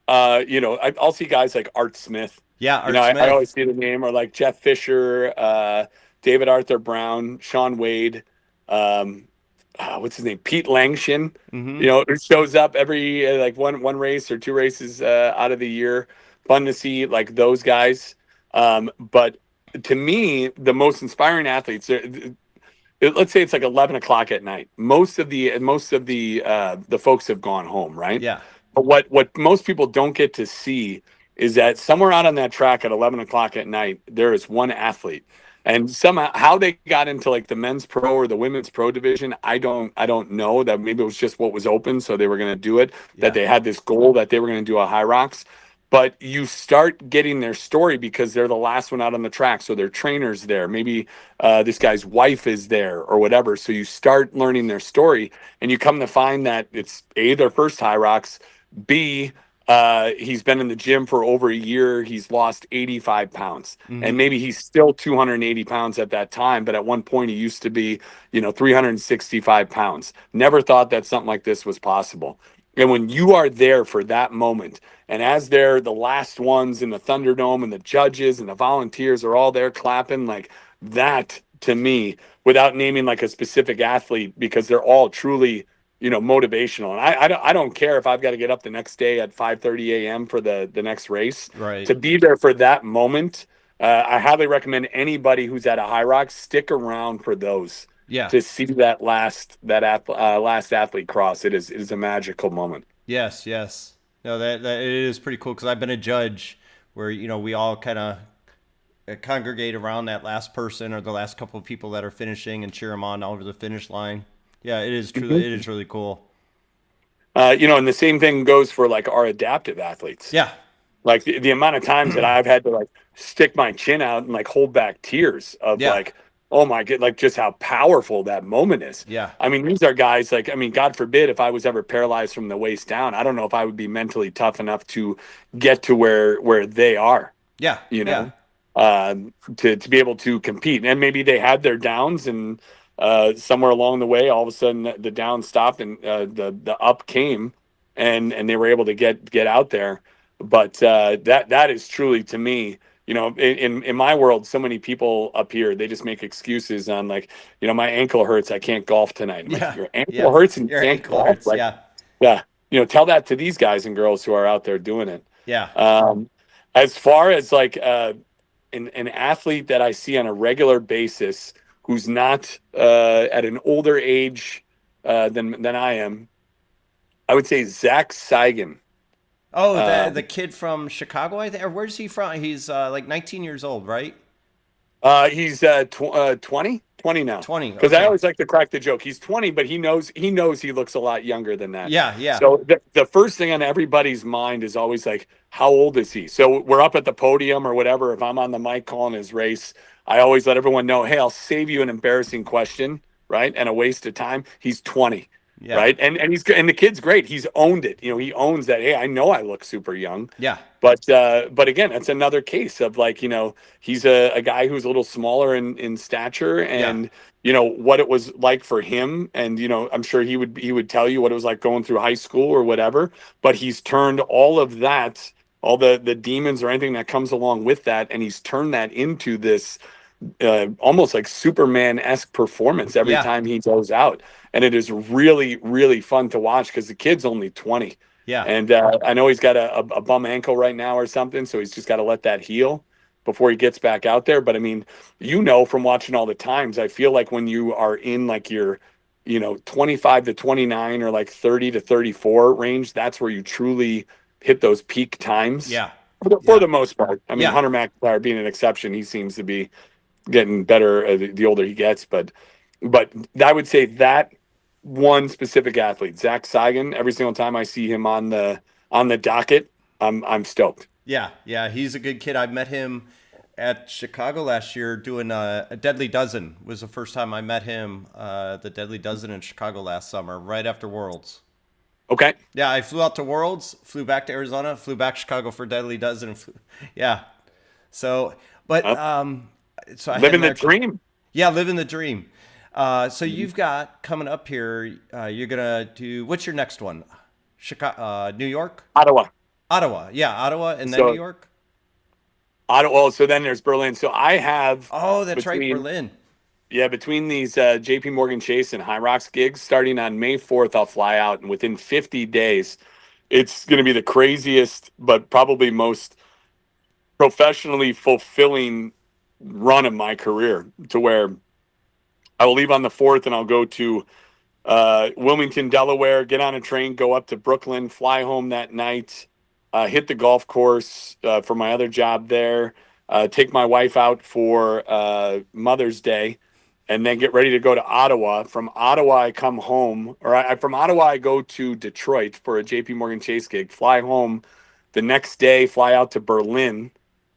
You know, I'll see guys like Art Smith. Yeah, Art Smith. I always see the name, or like Jeff Fisher, David Arthur Brown, Sean Wade, what's his name? Pete Langshin. You know, it shows up every like one race or 2 races out of the year. Fun to see like those guys. But to me, the most inspiring athletes, let's say it's like 11 o'clock at night. Most of the folks have gone home, right? Yeah. But what most people don't get to see is that somewhere out on that track at 11 o'clock at night, there is one athlete. And somehow how they got into like the men's pro or the women's pro division, I don't know. That maybe it was just what was open, so they were going to do it. Yeah. That they had this goal that they were going to do a Hyrox. But you start getting their story because they're the last one out on the track. So their trainer's there. Maybe this guy's wife is there or whatever. So you start learning their story, and you come to find that it's A, their first Hyrox, B, he's been in the gym for over a year. He's lost 85 pounds. And maybe he's still 280 pounds at that time. But at one point he used to be, 365 pounds. Never thought that something like this was possible. And when you are there for that moment, and as they're the last ones in the Thunderdome, and the judges and the volunteers are all there clapping, like that, to me, without naming like a specific athlete, because they're all truly, motivational. And I don't care if I've got to get up the next day at 5:30 a.m. for the next race. Right. To be there for that moment, I highly recommend anybody who's at a Hyrox stick around for those. Yeah. To see last athlete cross, it is a magical moment. Yes. No, that it is pretty cool because I've been a judge where we all kind of congregate around that last person or the last couple of people that are finishing and cheer them on over the finish line. Yeah, it is truly it is really cool. And the same thing goes for like our adaptive athletes. Yeah, Like the amount of times that I've had to like stick my chin out and like hold back tears of yeah, like, oh my god, like just how powerful that moment is. yeah, I mean, these are guys like, I mean, God forbid if I was ever paralyzed from the waist down, I don't know if I would be mentally tough enough to get to where they are, yeah, you yeah, know, to be able to compete. And maybe they had their downs and somewhere along the way, all of a sudden the down stopped and the up came and they were able to get out there. But that is truly to me, in my world, so many people up here, they just make excuses on like, my ankle hurts, I can't golf tonight. I'm like, yeah, your ankle yeah. hurts and you Your can't ankle golf? hurts. Like, Yeah, yeah, tell that to these guys and girls who are out there doing it. yeah. Um, as far as like an athlete that I see on a regular basis who's not at an older age than I am, I would say Zach Seigan. Oh, the Um, kid from Chicago, I think. Or where's he from? He's like 19 years old, right? he's 20 now. 20. Because I Okay. always like to crack the joke. He's 20, but he knows he looks a lot younger than that. Yeah, yeah, So the first thing on everybody's mind is always like, how old is he? So we're up at the podium or whatever. If I'm on the mic calling his race, I always let everyone know, hey, I'll save you an embarrassing question, right? And a waste of time. He's 20. yeah, Right. And the kid's great. He's owned it. He owns that. Hey, I know I look super young. yeah, But again, that's another case of like, he's a guy who's a little smaller in stature yeah, and what it was like for him. And I'm sure he would tell you what it was like going through high school or whatever. But he's turned all of that, all the demons or anything that comes along with that, and he's turned that into this almost like Superman-esque performance every yeah, time he goes out. And it is really, really fun to watch because the kid's only 20. yeah, And I know he's got a bum ankle right now or something, so he's just got to let that heal before he gets back out there. But I mean, from watching all the times, I feel like when you are in like your, 25 to 29 or like 30 to 34 range, that's where you truly hit those peak times yeah, for yeah, the most part. I mean, yeah, Hunter McIntyre being an exception, he seems to be getting better the older he gets. But I would say that one specific athlete, Zach Seigan, every single time I see him on the docket, I'm stoked. yeah, yeah. He's a good kid. I met him at Chicago last year doing a Deadly Dozen. Was the first time I met him. The Deadly Dozen in Chicago last summer, right after Worlds. Okay. Yeah, I flew out to Worlds, flew back to Arizona, flew back to Chicago for Deadly Dozen. Yeah. So, but Well, so I had living the met. dream. Yeah, living the dream. So you've got coming up here. You're gonna do what's your next one? Chicago, New York, Ottawa. Ottawa. Yeah, Ottawa, and then New So York. Ottawa. So then there's Berlin. So I have Oh, that's right, between Berlin. between these JP Morgan Chase and Hyrox gigs starting on May 4th, I'll fly out, and within 50 days, it's going to be the craziest, but probably most professionally fulfilling run of my career. To where I will leave on the 4th and I'll go to Wilmington, Delaware, get on a train, go up to Brooklyn, fly home that night, hit the golf course for my other job there, take my wife out for Mother's Day, and then get ready to go to Ottawa. From Ottawa, I come home, from Ottawa, I go to Detroit for a JP Morgan Chase gig, fly home the next day, fly out to Berlin,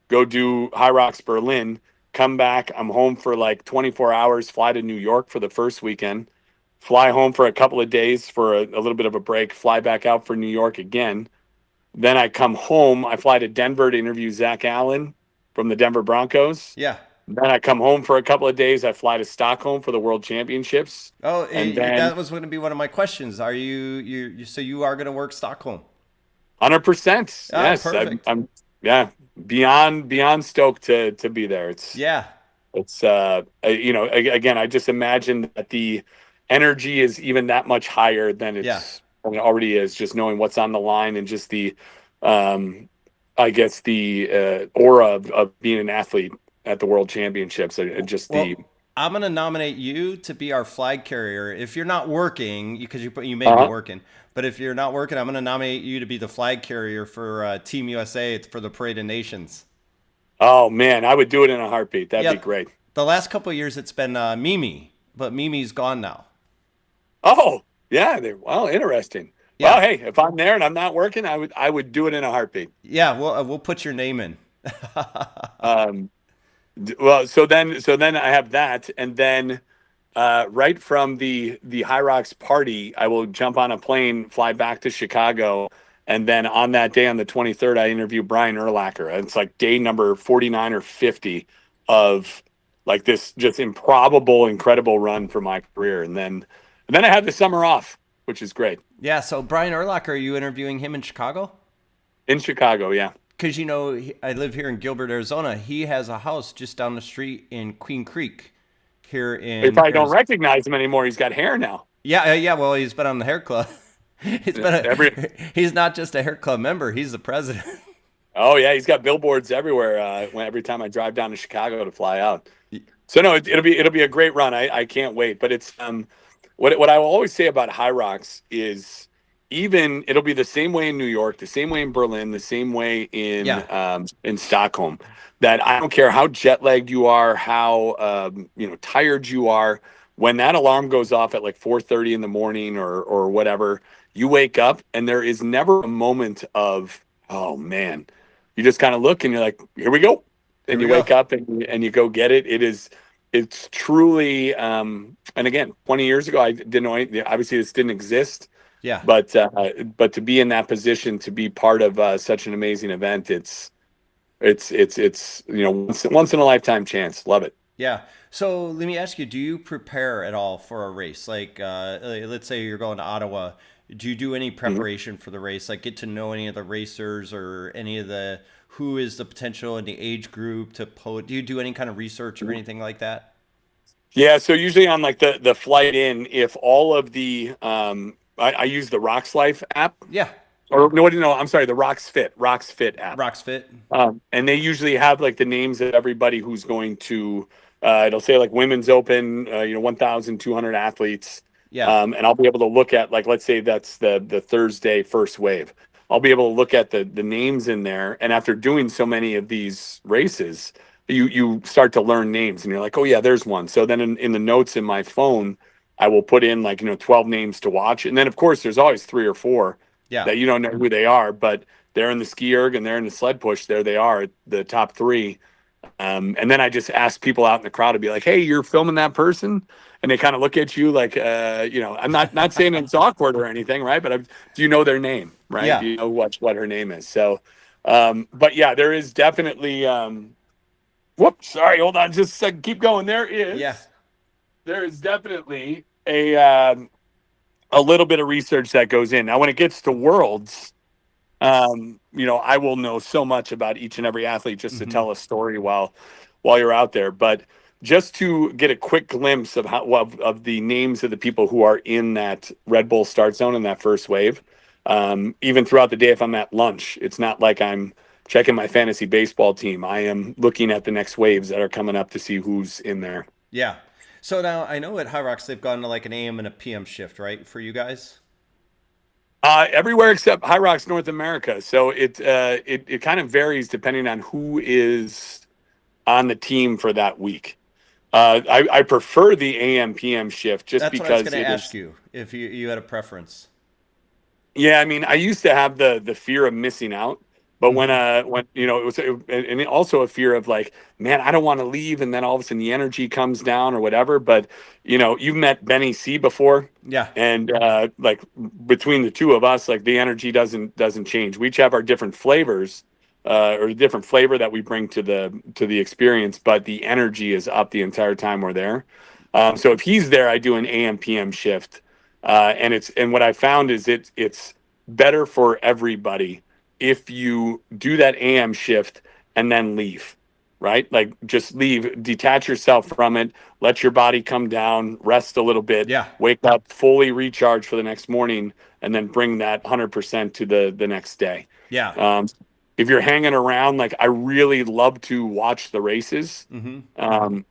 go do Hyrox Berlin, come back. I'm home for like 24 hours, fly to New York for the first weekend, fly home for a couple of days for a little bit of a break, fly back out for New York again. Then I come home. I fly to Denver to interview Zach Allen from the Denver Broncos. Yeah. Then I come home for a couple of days. I fly to Stockholm for the World Championships. Oh, And then that was going to be one of my questions. Are you so you are going to work Stockholm? 100%. Ah, Yes. perfect. I'm yeah, beyond stoked to be there. Yeah, It's again, I just imagine that the energy is even that much higher yeah, than it already is, just knowing what's on the line and just the I guess the aura of being an athlete at the World Championships, and just well, the I'm gonna nominate you to be our flag carrier. If you're not working, because you may be Uh-huh. working, but if you're not working, I'm gonna nominate you to be the flag carrier for Team USA for the Parade of Nations. Oh man, I would do it in a heartbeat. That'd be Yeah, great. the last couple of years it's been Mimi, but Mimi's gone now. Oh, yeah. Well, interesting. Well, Yeah, hey, if I'm there and I'm not working, I would do it in a heartbeat. yeah, we'll put your name in. Um, well, so then I have that, and then right from the Hyrox party, I will jump on a plane, fly back to Chicago, and then on that day, on the 23rd, I interview Brian Urlacher. And it's like day number 49 or 50 of like this just improbable, incredible run for my career, and then I have the summer off, which is great Yeah, so Brian Urlacher, are you interviewing him in Chicago? in Chicago. Yeah. Because I live here in Gilbert, Arizona. He has a house just down the street in Queen Creek, here You in probably don't Arizona. recognize him anymore. He's got hair now. Yeah, yeah. Well, he's been on the hair club. He's been Every he's not just a hair club member. He's the president. Oh yeah, he's got billboards everywhere. Every time I drive down to Chicago to fly out. So no, it'll be a great run. I can't wait. But it's what I will always say about Hyrox is even it'll be the same way in New York, the same way in Berlin, the same way Yeah, in Stockholm. That I don't care how jet lagged you are, how tired you are. When that alarm goes off at like 4:30 in the morning or whatever, you wake up and there is never a moment of, oh man. You just kind of look and you're like, here we go. here And we you go. wake up and you go get it. It's truly, and again, 20 years ago, I didn't know anything. Obviously this didn't exist, Yeah, but to be in that position, to be part of such an amazing event, it's once in a lifetime chance. Love it. yeah. So let me ask you: do you prepare at all for a race? Like, let's say you're going to Ottawa. Do you do any Mhm. preparation for the race? Like, get to know any of the racers or any of the who is the potential in the age group to do you do any kind of research or anything like that? Yeah, so usually on like the flight in, if all of I use the Rocks Life app, Yeah, or no, I'm sorry, the Rocks Fit app. Rocks Fit. And they usually have like the names of everybody who's going to. It'll say like women's open, 1,200 athletes, Yeah, and I'll be able to look at like let's say that's the Thursday first wave. I'll be able to look at the names in there, and after doing so many of these races, you start to learn names, and you're like, oh yeah, there's one. So then in the notes in my phone, I will put in like 12 names to watch, and then of course there's always three or four yeah, that you don't know who they are, but they're in the ski erg and they're in the sled push. There they are, the top three. And then I just ask people out in the crowd to be like, "Hey, you're filming that person," and they kind of look at you like, I'm not saying it's awkward or anything, right? But do you know their name, right? yeah, Do you know what her name is? So, but yeah, there is definitely. Whoops, sorry, hold on, just a second. Keep going. yeah, There is definitely a little bit of research that goes in. Now, when it gets to Worlds, I will know so much about each and every athlete just to hmm tell a story while you're out there. But just to get a quick glimpse of of the names of the people who are in that Red Bull start zone in that first wave, even throughout the day, if I'm at lunch, it's not like I'm checking my fantasy baseball team. I am looking at the next waves that are coming up to see who's in there. yeah. So now I know at High Rocks they've gone to like an AM and a PM shift, right? For you guys. Everywhere except Hyrox North America. So it kind of varies depending on who is on the team for that week. I prefer the AM PM shift just That's what I was because going to it ask is. you if you had a preference. Yeah, I mean, I used to have the fear of missing out, but Hmm when and also a fear of like, man, I don't want to leave, and then all of a sudden the energy comes down or whatever. But you've met Benny C before, Yeah, and like between the two of us, like the energy doesn't change. We each have our different flavors, or a different flavor that we bring to the experience, but the energy is up the entire time we're there. So if he's there, I do an AM PM shift. And what I found is it's better for everybody if you do that AM shift and then leave, right? Like just leave, detach yourself from it, let your body come down, rest a little bit, yeah, wake up fully recharged for the next morning, and then bring that 100% to the next day. yeah. Um, if you're hanging around, like I really love to watch the races.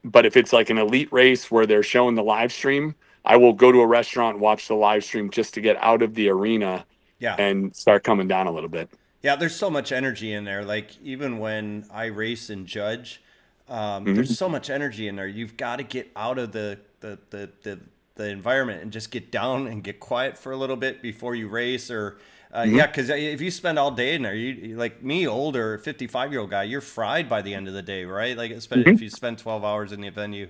But if it's like an elite race where they're showing the live stream, I will go to a restaurant and watch the live stream just to get out of the arena Yeah. and start coming down a little bit. Yeah, there's so much energy in there. Like even when I race and judge, Mm-hmm. there's so much energy in there. You've got to get out of the environment and just get down and get quiet for a little bit before you race. Or yeah, because if you spend all day in there, you like me, older 55-year-old guy, you're fried by the end of the day, right? Like if you spend 12 hours in the venue.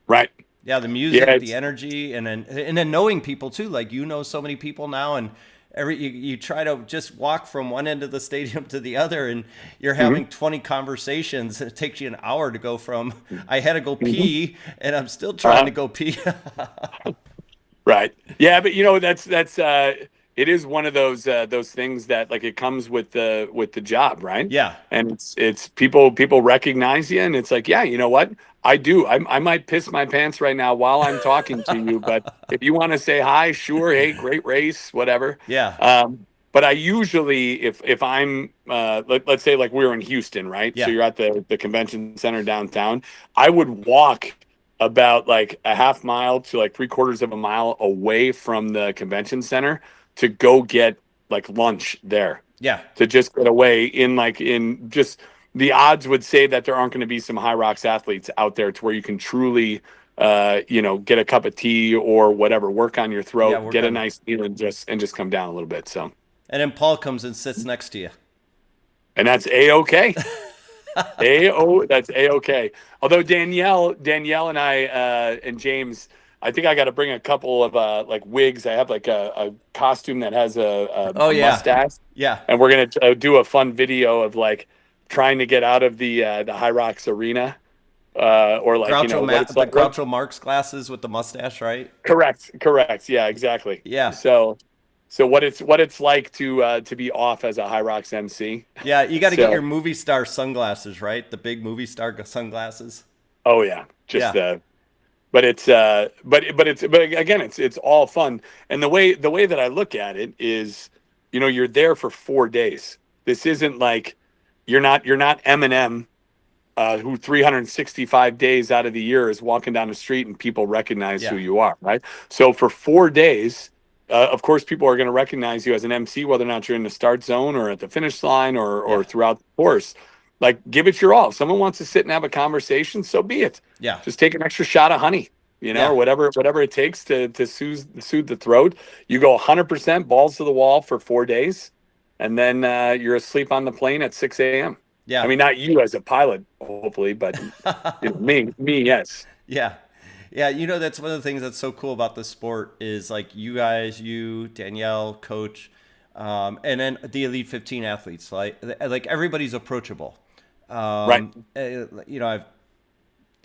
Right. Yeah, the music, Yeah, the energy, and then knowing people too. Like so many people now, and you try to just walk from one end of the stadium to the other, and you're having 20 conversations. It takes you an hour to go from I had to go pee, and I'm still trying to go pee. Right. Yeah, but that's it is one of those things that like it comes with the job, right? Yeah. And it's people recognize you, and it's like, yeah, you know what? I might piss my pants right now while I'm talking to you, but if you want to say hi, sure, hey, great race, whatever. Yeah. But I usually, if I'm, let's say like we were in Houston, right? Yeah. So you're at the convention center downtown. I would walk about like a half mile to like 3/4 of a mile away from the convention center to go get like lunch there. Yeah. To just get away in just the odds would say that there aren't going to be some Hyrox athletes out there to where you can truly, get a cup of tea or whatever, work on your throat, get a nice meal, and just come down a little bit. So. And then Paul comes and sits next to you. And that's A-okay. That's A-okay. Although Danielle and I and James, I think I got to bring a couple of like wigs. I have like a costume that has a mustache. Yeah. And we're gonna do a fun video of like trying to get out of the Hyrox arena, or like the Groucho Marx glasses with the mustache, right? Correct. Yeah, exactly. Yeah. So what it's like to be off as a Hyrox MC. Yeah, you got to get your movie star sunglasses, right? The big movie star sunglasses. Oh yeah, but it's again it's all fun. And the way that I look at it is, you're there for 4 days. This isn't like you're not Eminem, who 365 days out of the year is walking down the street and people recognize who you are, right? So for 4 days. Of course, people are going to recognize you as an MC, whether or not you're in the start zone or at the finish line or throughout the course. Like, give it your all. If someone wants to sit and have a conversation, so be it. Yeah. Just take an extra shot of honey, or whatever it takes to soothe the throat. You go 100% balls to the wall for 4 days, and then you're asleep on the plane at 6 a.m. Yeah. I mean, not you as a pilot, hopefully, but me, yes. Yeah. Yeah, that's one of the things that's so cool about this sport is like you guys, Danielle, coach, and then the Elite 15 athletes. Like everybody's approachable. Right.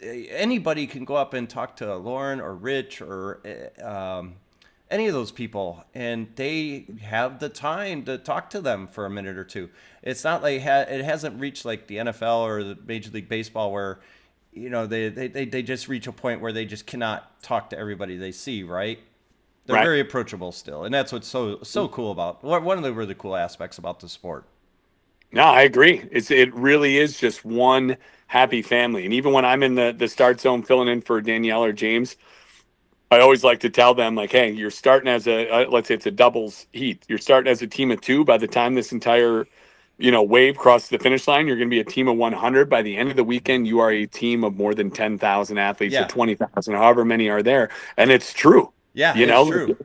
Anybody can go up and talk to Lauren or Rich or any of those people, and they have the time to talk to them for a minute or two. It's not like it hasn't reached like the NFL or the Major League Baseball where they just reach a point where they just cannot talk to everybody they see, right? They're very approachable still. And that's what's so cool about one of the really cool aspects about the sport. No, I agree. It really is just one happy family. And even when I'm in the start zone filling in for Danielle or James, I always like to tell them like, hey, you're starting as let's say it's a doubles heat. You're starting as a team of 2. By the time this entire wave crosses the finish line, you're going to be a team of 100. By the end of the weekend, you are a team of more than 10,000 athletes or 20,000, however many are there. And it's true. Yeah, it's true.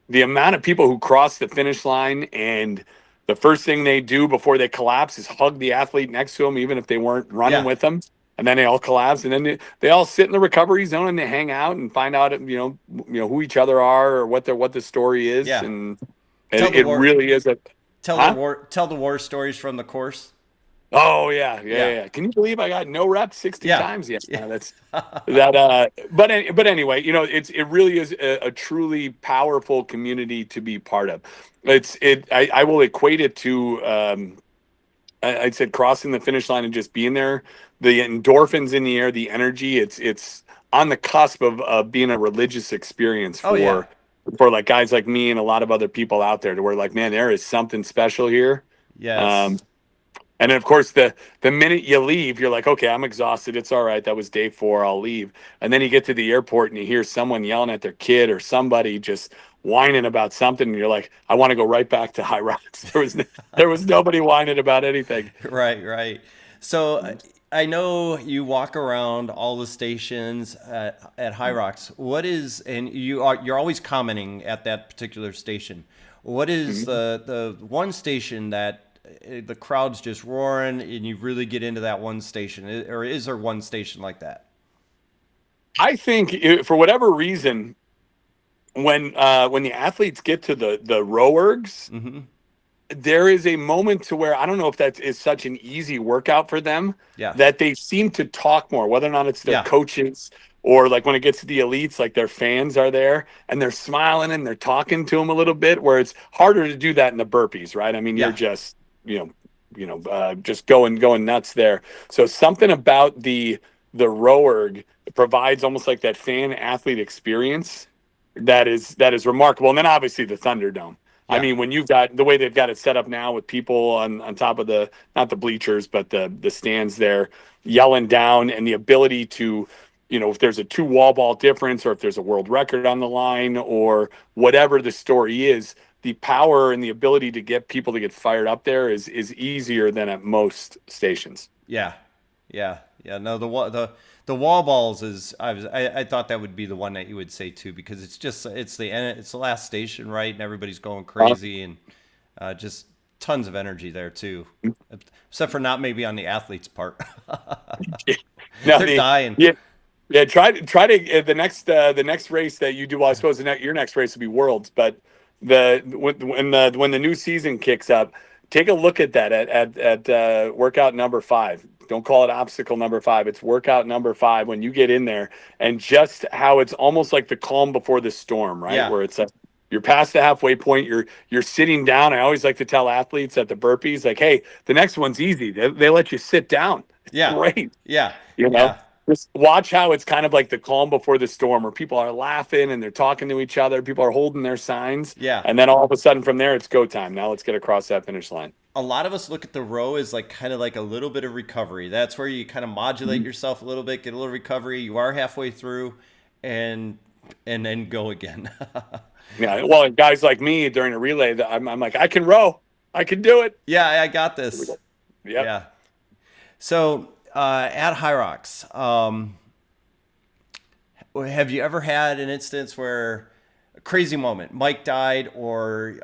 The amount of people who cross the finish line and the first thing they do before they collapse is hug the athlete next to them, even if they weren't running with them. And then they all collapse, and then they all sit in the recovery zone and they hang out and find out, who each other are or what the story is. Yeah. And it really is Tell the war stories from the course. Oh yeah. Can you believe I got no reps 60 times? Yeah, that's that. But anyway, it really is a truly powerful community to be part of. I will equate it to I said crossing the finish line and just being there. The endorphins in the air, the energy. It's on the cusp of being a religious experience for like guys like me and a lot of other people out there, to where like, man, there is something special here. Yes. And then, of course, the minute you leave, you're like, okay, I'm exhausted. It's all right. That was day 4. I'll leave. And then you get to the airport and you hear someone yelling at their kid or somebody just whining about something. And you're like, I want to go right back to Hyrox. There was nobody whining about anything. Right, right. So I know you walk around all the stations at Hyrox. What is, and you're always commenting at that particular station. What is the one station that the crowd's just roaring and you really get into that one station, or is there one station like that? I think for whatever reason, when the athletes get to the row ergs, there is a moment to where I don't know if that is such an easy workout for them that they seem to talk more, whether or not it's their coaches or like when it gets to the elites, like their fans are there and they're smiling and they're talking to them a little bit, where it's harder to do that in the burpees, right? I mean, you're just, just going nuts there. So something about the row erg provides almost like that fan athlete experience that is remarkable. And then obviously the Thunderdome. I mean, when you've got the way they've got it set up now with people on top of not the bleachers, but the stands there yelling down, and the ability to, if there's a 2 wall ball difference or if there's a world record on the line or whatever the story is, the power and the ability to get people to get fired up there is easier than at most stations. Yeah. No, the wall balls is, I thought that would be the one that you would say too, because it's the last station, right? And everybody's going crazy and just tons of energy there too, except for not maybe on the athletes' part. They're dying. Yeah. Try to the next race that you do. Well, I suppose your next race will be Worlds, but when the new season kicks up, take a look at that at workout number 5. Don't call it obstacle number 5. It's workout number 5 when you get in there, and just how it's almost like the calm before the storm, right? Yeah. Where it's you're past the halfway point. You're sitting down. I always like to tell athletes at the burpees, like, hey, the next one's easy. They let you sit down. It's great. Yeah. Just watch how it's kind of like the calm before the storm, where people are laughing and they're talking to each other. People are holding their signs. Yeah. And then all of a sudden from there, it's go time. Now let's get across that finish line. A lot of us look at the row as like kind of like a little bit of recovery. That's where you kind of modulate yourself a little bit, get a little recovery. You are halfway through and then go again. Yeah. Well, guys like me during a relay, I'm like, I can row. I can do it. Yeah, I got this. Yep. Yeah. So at Hyrox, have you ever had an instance where a crazy moment, Mike died, or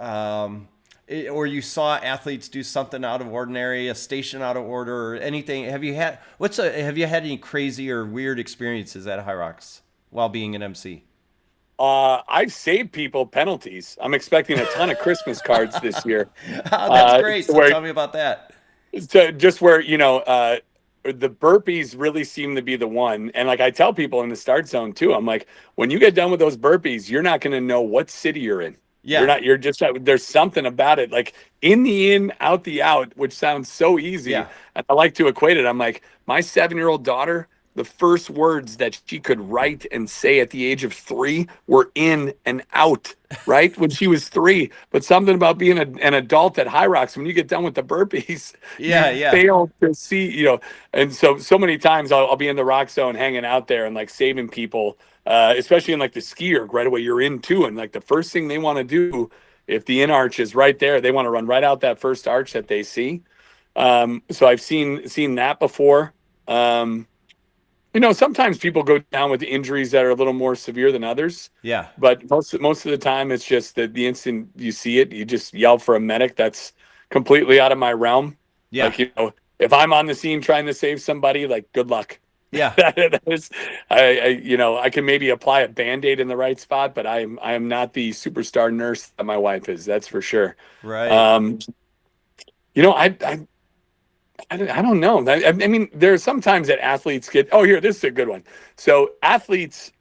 you saw athletes do something out of ordinary, a station out of order, or anything? Have you had any crazy or weird experiences at Hyrox while being an MC? I've saved people penalties. I'm expecting a ton of Christmas cards this year. That's great. So tell me about that. Just where, the burpees really seem to be the one. And like I tell people in the start zone too, I'm like, when you get done with those burpees, you're not going to know what city you're in. Yeah. There's something about it. Like in the in, out the out, which sounds so easy. Yeah. And I like to equate it. I'm like, my 7-year-old daughter, the first words that she could write and say at the age of 3 were in and out, right? When she was 3. But something about being an adult at Hyrox, when you get done with the burpees, you fail to see, and so many times I'll be in the rock zone hanging out there and like saving people, especially in like the ski erg right away you're in too. And like the first thing they want to do, if the in arch is right there, they want to run right out that first arch that they see. So I've seen that before. Sometimes people go down with injuries that are a little more severe than others. Yeah. But most of the time, it's just that the instant you see it, you just yell for a medic. That's completely out of my realm. Yeah. Like, if I'm on the scene trying to save somebody, like, good luck. Yeah. That is, I can maybe apply a Band-Aid in the right spot, but I am not the superstar nurse that my wife is. That's for sure. Right. I don't know. I mean, there's sometimes that athletes get, this is a good one. So athletes,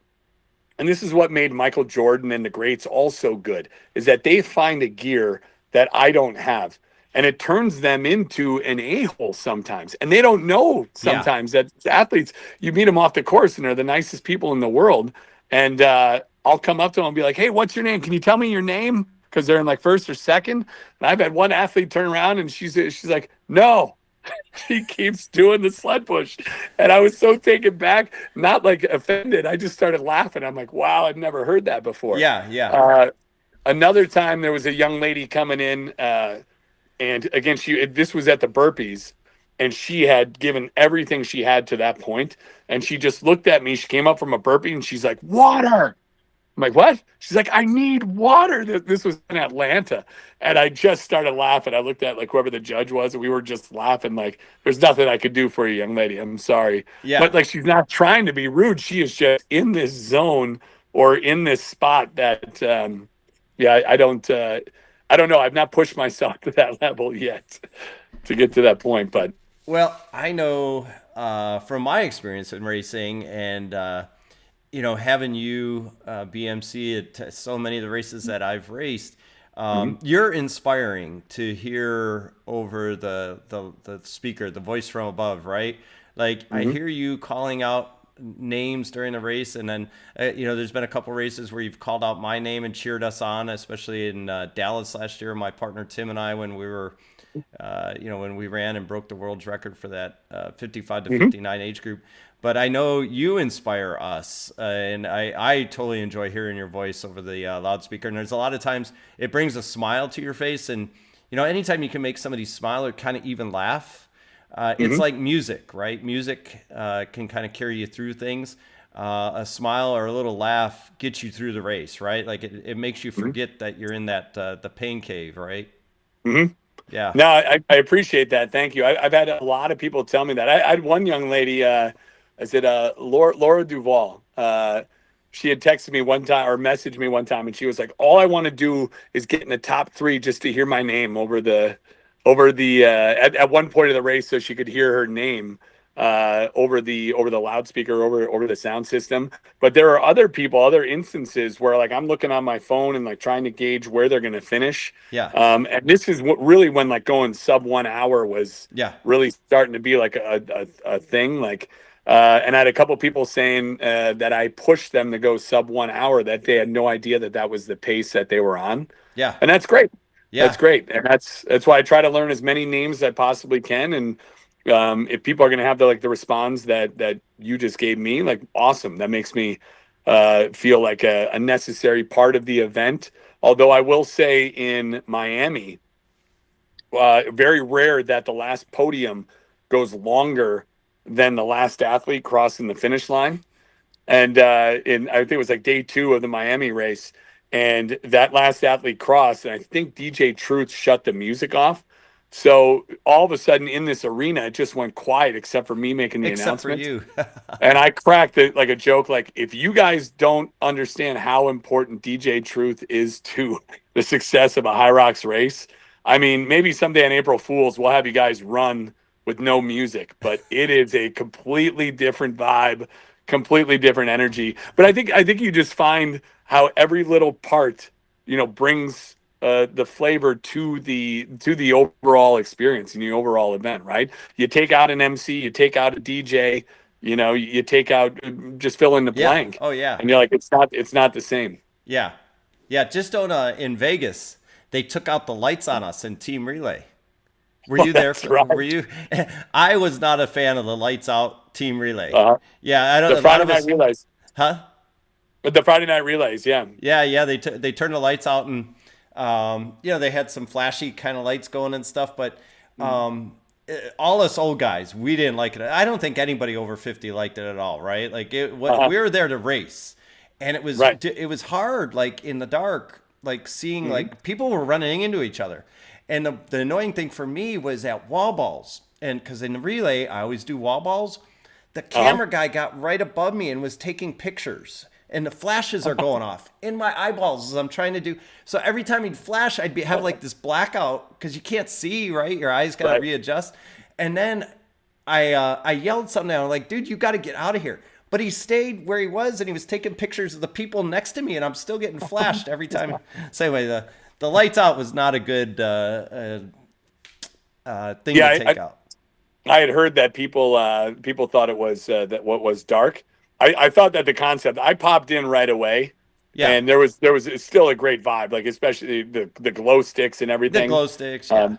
and this is what made Michael Jordan and the greats also good, is that they find a gear that I don't have. And it turns them into an a-hole sometimes. And they don't know sometimes that athletes, you meet them off the course and they're the nicest people in the world. And I'll come up to them and be like, hey, what's your name? Can you tell me your name? Because they're in like first or second. And I've had one athlete turn around and she's like, no. She keeps doing the sled push. And I was so taken back, not like offended. I just started laughing. I'm like, wow, I've never heard that before. Yeah, yeah. Another time there was a young lady coming in, and again, this was at the burpees, and she had given everything she had to that point, and she just looked at me. She came up from a burpee, and she's like, "Water." I'm like, "What?" She's like, "I need water." This was in Atlanta, and I just started laughing. I looked at like whoever the judge was, and we were just laughing. Like, there's nothing I could do for you, young lady. I'm sorry, Yeah. but like, she's not trying to be rude. She is just in this zone or in this spot that, yeah, I don't know. I've not pushed myself to that level yet to get to that point, but Well, I know from my experience in racing and, having you BMC at so many of the races that I've raced, you're inspiring to hear over the speaker, the voice from above, right? Like I hear you calling out names during the race, and then there's been a couple races where you've called out my name and cheered us on, especially in Dallas last year. My partner Tim and I, when we were when we ran and broke the world's record for that 55 to 59 age group. But I know you inspire us, and I totally enjoy hearing your voice over the loudspeaker. And there's a lot of times it brings a smile to your face, and anytime you can make somebody smile or kind of even laugh, it's like music, right? Music can kind of carry you through things. A smile or a little laugh gets you through the race, right? Like it makes you forget that you're in that the pain cave, right? Yeah. No, I appreciate that. Thank you. I've had a lot of people tell me that. I had one young lady, I said, Laura Duvall. She had texted me one time or messaged me one time, and she was like, "All I want to do is get in the top 3 just to hear my name over the at one point of the race, so she could hear her name over the loudspeaker, over the sound system." But there are other instances where like I'm looking on my phone and like trying to gauge where they're going to finish. Yeah. And this is really when like going sub 1 hour was really starting to be like a thing. Like, and I had a couple people saying that I pushed them to go sub 1 hour, that they had no idea that was the pace that they were on. Yeah. And that's great. Yeah. That's great. And that's why I try to learn as many names as I possibly can. And if people are going to have the response that you just gave me, like, awesome. That makes me feel like a necessary part of the event. Although I will say in Miami, very rare that the last podium goes longer than the last athlete crossing the finish line. And I think it was like day 2 of the Miami race. And that last athlete crossed, and I think DJ Truth shut the music off. So all of a sudden in this arena, it just went quiet except for me making the announcement. Except for you. And I cracked it like a joke. Like, if you guys don't understand how important DJ Truth is to the success of a Hyrox race, I mean, maybe someday on April Fools, we'll have you guys run with no music, but it is a completely different vibe, completely different energy. But I think you just find how every little part, brings the flavor to the overall experience and the overall event, right? You take out an MC, you take out a DJ, you take out, just fill in the blank. Oh yeah. And you're like, it's not the same. Yeah. Yeah. Just don't, in Vegas, they took out the lights on us in team relay. Were you there? Were you? I was not a fan of the lights out team relay. Yeah. I don't know. The Friday night relays. Huh? But the Friday night relays. Yeah. Yeah. They turned the lights out, and, they had some flashy kind of lights going and stuff, but, all us old guys, we didn't like it. I don't think anybody over 50 liked it at all. Right. Like we were there to race, and it was hard, like in the dark, like seeing like people were running into each other. And the annoying thing for me was at wall balls. And because in the relay, I always do wall balls. The camera guy got right above me and was taking pictures. And the flashes are going off in my eyeballs as I'm trying to do. So every time he'd flash, I'd have like this blackout because you can't see, right? Your eyes got to readjust. And then I yelled something out. I'm like, dude, you got to get out of here. But he stayed where he was, and he was taking pictures of the people next to me, and I'm still getting flashed every time. So anyway, the lights out was not a good thing to take out. I had heard that people thought it was that what was dark. I thought that the concept. I popped in right away, and there was still a great vibe, like especially the glow sticks and everything. The glow sticks, yeah.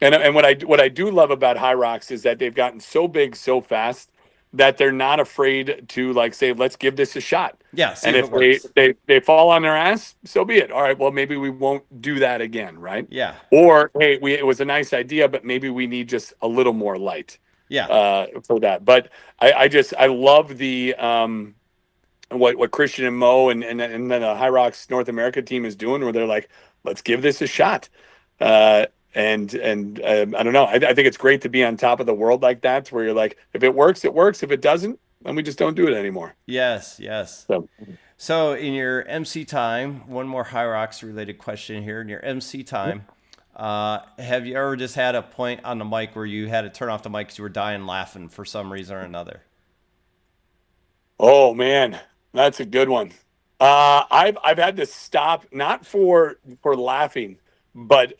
And what I do love about Hyrox is that they've gotten so big so fast that they're not afraid to like say, let's give this a shot. Yeah, see And if if it works. they fall on their ass, so be it. All right, well maybe we won't do that again, right? Yeah. Or hey, it was a nice idea, but maybe we need just a little more light Yeah. for that. But I love the what Christian and Mo and then the Hyrox North America team is doing, where they're like, let's give this a shot. I don't know. I think it's great to be on top of the world like that, where you're like, if it works, it works. If it doesn't, then we just don't do it anymore. Yes. Yes. So in your MC time, one more Hyrox related question here. In your MC time, have you ever just had a point on the mic where you had to turn off the mic because you were dying laughing for some reason or another? Oh man, that's a good one. I've had to stop, not for laughing, but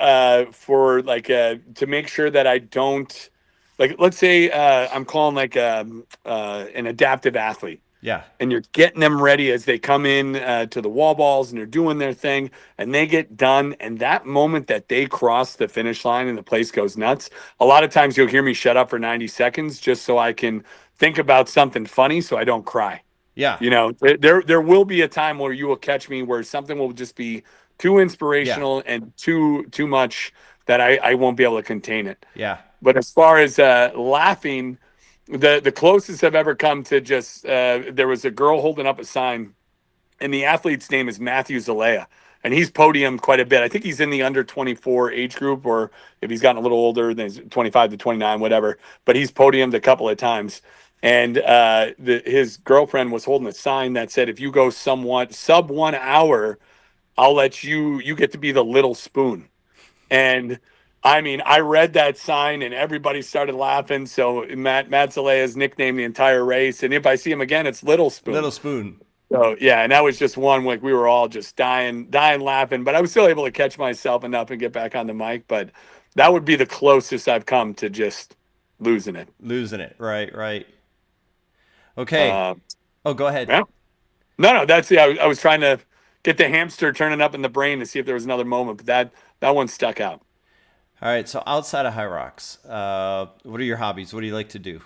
for like to make sure that I don't, like, let's say I'm calling like an adaptive athlete, Yeah. and you're getting them ready as they come in to the wall balls and they're doing their thing and they get done, and that moment that they cross the finish line and the place goes nuts, a lot of times you'll hear me shut up for 90 seconds just so I can think about something funny so I don't cry. Yeah. You know, there will be a time where you will catch me where something will just be too inspirational and too much that I won't be able to contain it. Yeah. But as far as laughing, the closest I've ever come to just there was a girl holding up a sign, and the athlete's name is Matthew Zalea, and he's podiumed quite a bit. I think he's in the under 24 age group, or if he's gotten a little older, then he's 25 to 29, whatever. But he's podiumed a couple of times. And his girlfriend was holding a sign that said, if you go somewhat sub 1 hour, I'll let you get to be the little spoon. And I mean, I read that sign and everybody started laughing. So Matt Zalea's nicknamed the entire race. And if I see him again, it's Little Spoon. Little Spoon. So yeah, and that was just one, like, we were all just dying laughing, but I was still able to catch myself enough and get back on the mic. But that would be the closest I've come to just losing it. Losing it. Right. Right. Okay. Go ahead. Yeah. No, that's I was trying to get the hamster turning up in the brain to see if there was another moment, but that one stuck out. All right. So outside of Hyrox, what are your hobbies? What do you like to do?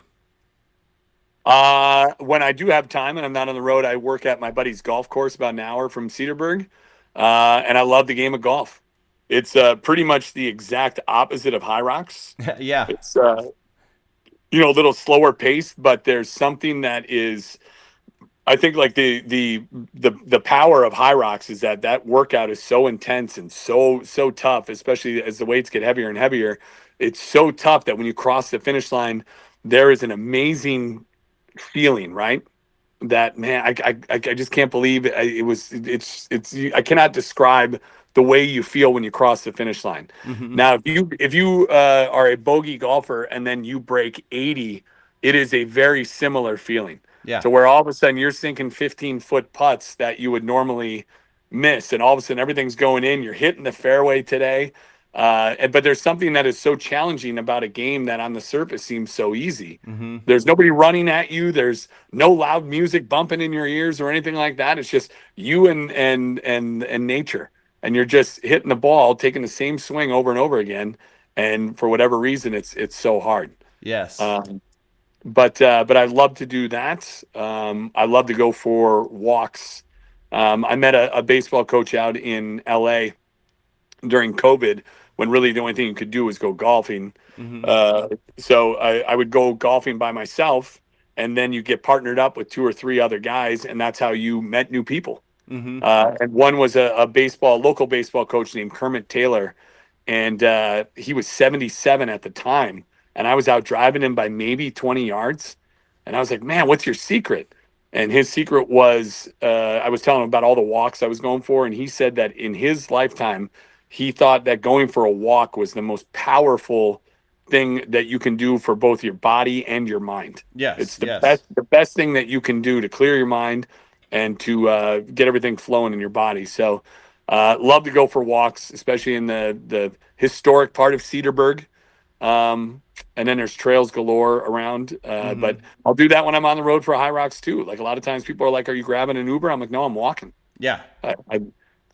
When I do have time and I'm not on the road, I work at my buddy's golf course about an hour from Cedarburg, and I love the game of golf. It's pretty much the exact opposite of Hyrox. Yeah. It's a little slower paced, but there's something that is, I think, like the power of Hyrox is that workout is so intense and so tough, especially as the weights get heavier and heavier. It's so tough that when you cross the finish line, there is an amazing feeling, right? That, man, I just can't believe it. I cannot describe the way you feel when you cross the finish line. Mm-hmm. Now, if you are a bogey golfer and then you break 80, it is a very similar feeling. Yeah. So where all of a sudden you're sinking 15-foot putts that you would normally miss, and all of a sudden everything's going in. You're hitting the fairway today. But there's something that is so challenging about a game that on the surface seems so easy. Mm-hmm. There's nobody running at you. There's no loud music bumping in your ears or anything like that. It's just you and nature, and you're just hitting the ball, taking the same swing over and over again. And for whatever reason, it's so hard. Yes. But I love to do that. I love to go for walks. I met a baseball coach out in LA during COVID, when really the only thing you could do was go golfing. Mm-hmm. So I would go golfing by myself, and then you get partnered up with 2 or 3 other guys, and that's how you met new people. Mm-hmm. And one was a local baseball coach named Kermit Taylor, and he was 77 at the time, and I was out driving him by maybe 20 yards, and I was like, man, what's your secret? And his secret was, I was telling him about all the walks I was going for, and he said that in his lifetime, he thought that going for a walk was the most powerful thing that you can do for both your body and your mind. Yes. It's the best thing that you can do to clear your mind and to get everything flowing in your body. So love to go for walks, especially in the historic part of Cedarburg. And then there's trails galore around. But I'll do that when I'm on the road for Hyrox too. Like, a lot of times people are like, are you grabbing an Uber? I'm like, no, I'm walking. Yeah. I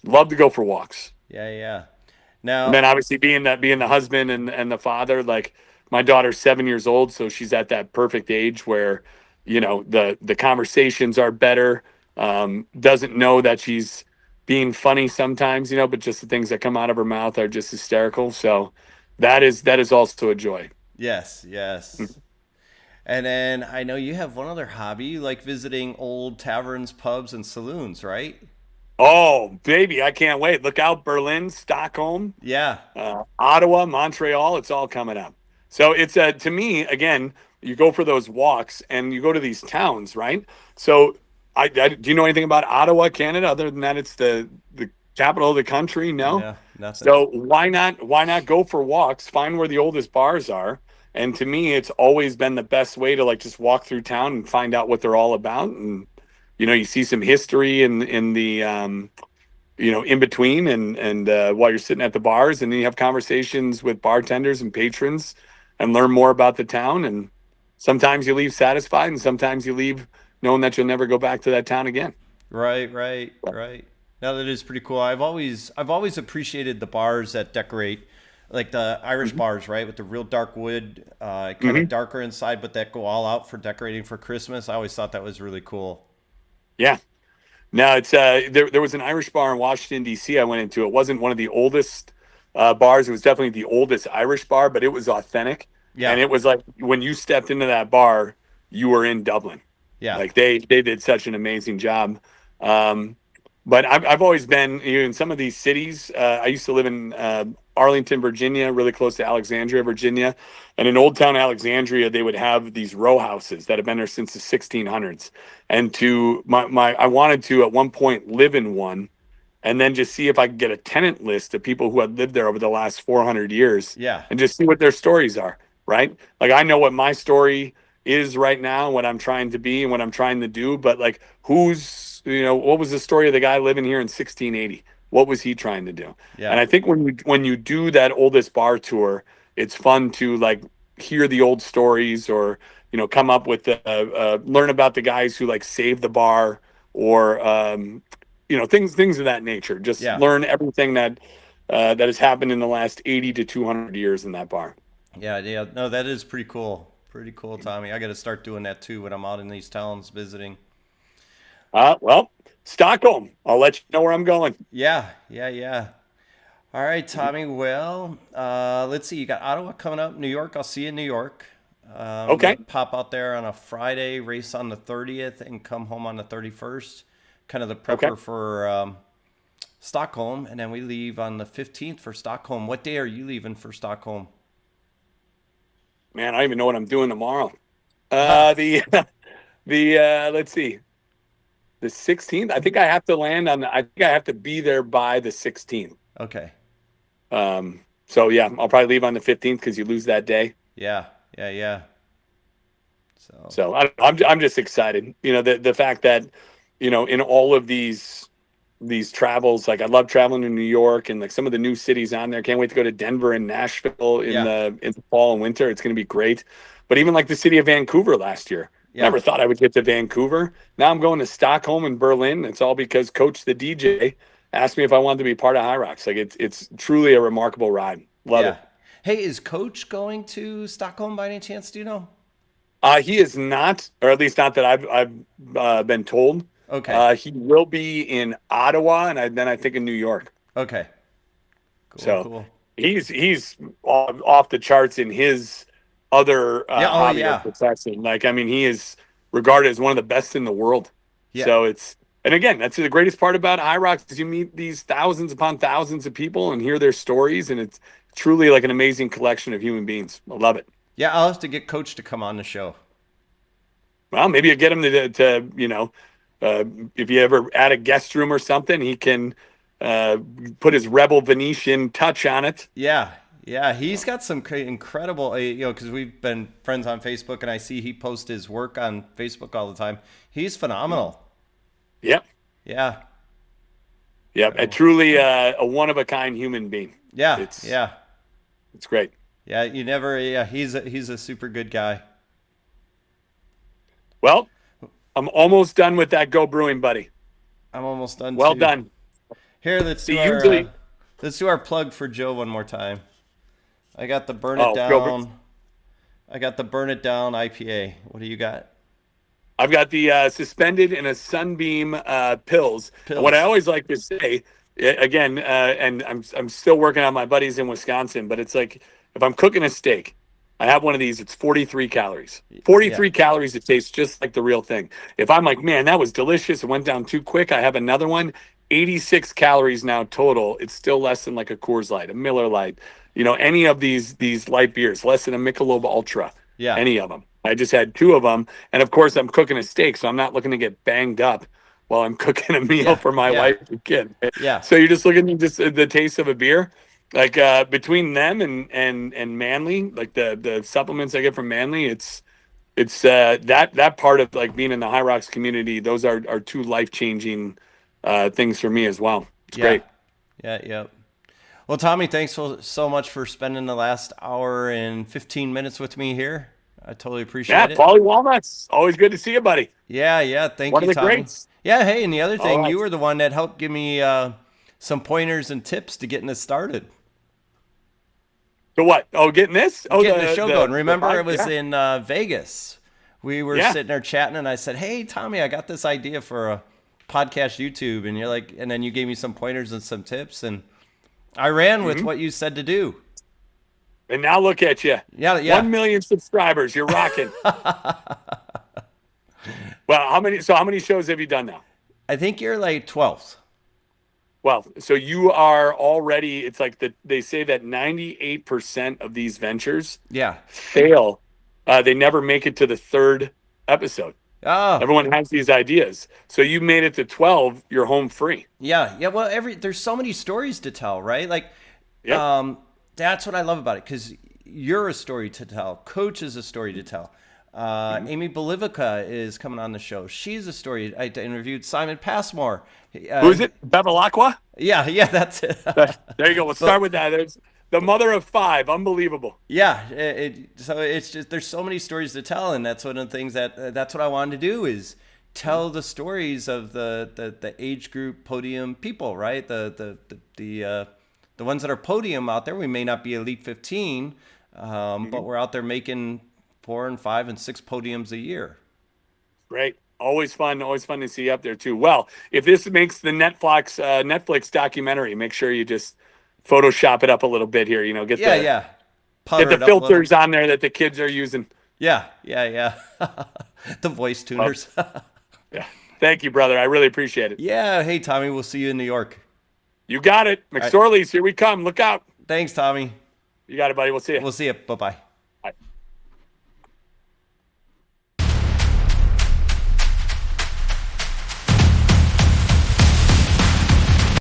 love to go for walks. Yeah. And Now, then obviously being the husband and the father, like my daughter's 7 years old, so she's at that perfect age where, the conversations are better. Doesn't know that she's being funny sometimes, but just the things that come out of her mouth are just hysterical. So that is also a joy. yes, yes. And then I know you have one other hobby. You like visiting old taverns, pubs, and saloons, right? Oh, baby, I can't wait. Look out, Berlin, Stockholm, Yeah, Ottawa, Montreal, it's all coming up. So it's to me again, you go for those walks and you go to these towns, right? So do you know anything about Ottawa, Canada? Other than that, it's the capital of the country. No, yeah, nothing. so why not go for walks? Find where the oldest bars are. And to me, it's always been the best way to like just walk through town and find out what they're all about. And you see some history in the in between and while you're sitting at the bars, and then you have conversations with bartenders and patrons and learn more about the town. And sometimes you leave satisfied, and sometimes you leave knowing that you'll never go back to that town again. Right, right, right. Now that is pretty cool. I've always appreciated the bars that decorate, like the Irish Mm-hmm. bars, right, with the real dark wood, kind of Mm-hmm. darker inside, but that go all out for decorating for Christmas. I always thought that was really cool. Yeah. Now it's there was an Irish bar in Washington D.C. I went into. It wasn't one of the oldest bars. It was definitely the oldest Irish bar, but it was authentic. And Yeah, it was like when you stepped into that bar, you were in Dublin. yeah, Like they did such an amazing job. Um, but I've always been in some of these cities. I used to live in Arlington, Virginia, really close to Alexandria, Virginia. And in Old Town Alexandria, they would have these row houses that have been there since the 1600s. And I wanted to at one point live in one and then just see if I could get a tenant list of people who had lived there over the last 400 years yeah, and just see what their stories are, right? Like I know what my story is right now, what I'm trying to be and what I'm trying to do, but like what was the story of the guy living here in 1680? What was he trying to do? And yeah, I think when you do that oldest bar tour, it's fun to like hear the old stories or come up with learn about the guys who like saved the bar or things of that nature. Just yeah, learn everything that has happened in the last 80 to 200 years in that bar. yeah, yeah. No, that is pretty cool. Pretty cool, Tommy. I got to start doing that too when I'm out in these towns visiting. Well, Stockholm. I'll let you know where I'm going. Yeah, yeah, yeah. All right, Tommy. Well, let's see. You got Ottawa coming up, New York. I'll see you in New York. I'm gonna Okay. pop out there on a Friday, race on the 30th, and come home on the 31st. Kind of the Okay. prepper for Stockholm, and then we leave on the 15th for Stockholm. What day are you leaving for Stockholm? Man, I don't even know what I'm doing tomorrow. Huh. The let's see, the 16th. I think I have to be there by the 16th. Okay. So yeah, I'll probably leave on the 15th because you lose that day. Yeah, yeah, yeah. So, So I'm just excited. The fact that in all of these travels, like I love traveling to New York and like some of the new cities on there. Can't wait to go to Denver and Nashville in yeah, the fall and winter. It's going to be great. But even like the city of Vancouver last year, yeah, never thought I would get to Vancouver. Now I'm going to Stockholm and Berlin. It's all because Coach the DJ asked me if I wanted to be part of Hyrox. Like it's truly a remarkable ride. Love yeah. it. Hey, is Coach going to Stockholm by any chance? Do you know? He is not, or at least not that I've been told. Okay, He will be in Ottawa, and then I think in New York. okay. Cool, So cool. he's off the charts in his other Yeah, oh hobby or yeah. profession. Like I mean, he is regarded as one of the best in the world. Yeah. So and again, that's the greatest part about Hyrox is you meet these thousands upon thousands of people and hear their stories, and it's truly like an amazing collection of human beings. I love it. Yeah, I'll have to get Coach to come on the show. Well, maybe you get him to if you ever add a guest room or something, he can put his rebel Venetian touch on it. Yeah, yeah, he's got some incredible, because we've been friends on Facebook, and I see he posts his work on Facebook all the time. He's phenomenal. Yep, Yeah, yep, a so truly a one of a kind human being. yeah, It's yeah, it's great. yeah. You never, yeah. He's a super good guy. Well, I'm almost done with that Go Brewing, buddy. I'm almost done Well too. done. Here, let's do See, our. usually Let's do our plug for Joe one more time. I got the Burn It Oh, go for it. Down. I got the Burn It Down IPA. What do you got? I've got the suspended in a sunbeam pills. And what I always like to say, again, and I'm still working on my buddies in Wisconsin, but it's like if I'm cooking a steak, I have one of these. It's 43 calories. 43 calories. It tastes just like the real thing. If I'm like, man, that was delicious. It went down too quick. I have another one. 86 calories now total. It's still less than like a Coors Light, a Miller Lite. You know, any of these light beers, less than a Michelob Ultra. Yeah. Any of them. I just had 2 of them. And of course, I'm cooking a steak, so I'm not looking to get banged up while I'm cooking a meal for my wife and kid. Yeah. So you're just looking at just the taste of a beer. Like between them and Manly, like the supplements I get from Manly, it's that part of like being in the Hyrox community. Those are 2 life-changing things for me as well. It's great. Yeah. Well, Tommy, thanks so much for spending the last hour and 15 minutes with me here. I totally appreciate it. Yeah, Paulie Walnuts. Always good to see you, buddy. Yeah. Thank One you, of the Tommy. greats. Yeah, hey, and the other thing, right. you were the one that helped give me some pointers and tips to getting this started. So what? Oh, getting this? Oh, Getting the show going. Remember, it was yeah. in Vegas. We were sitting there chatting, and I said, "Hey, Tommy, I got this idea for a podcast YouTube," and you're like, and then you gave me some pointers and some tips, and I ran with what you said to do. And now look at you. Yeah. 1 million subscribers. You're rocking. Well, how many shows have you done now? I think you're like 12th. Well, so you are already, it's like they say that 98% of these ventures fail. They never make it to the 3rd episode. Oh. Everyone has these ideas. So you made it to 12, you're home free. Yeah. Well, there's so many stories to tell, right? Like, that's what I love about it, because you're a story to tell. Coach is a story to tell. Amy Bolivica is coming on the show. She's a story. I interviewed Simon Passmore. Who is it? Bevilacqua? Yeah, that's it. There you go. We'll start with that. There's the mother of 5. Unbelievable. Yeah. So it's just, there's so many stories to tell, and that's one of the things that's what I wanted to do, is tell the stories of the age group podium people, right? The ones that are podium out there. We may not be Elite 15, but we're out there making 4 and 5 and 6 podiums a year. Great. Always fun to see you up there too. Well, if this makes the Netflix documentary, make sure you just Photoshop it up a little bit here. You know, get the filters on there that the kids are using. Yeah. The voice tuners. Yeah. Thank you, brother. I really appreciate it. Yeah. Hey, Tommy, we'll see you in New York. You got it. McSorley's, here we come. Look out. Thanks, Tommy. You got it, buddy. We'll see you. We'll see you. Bye-bye.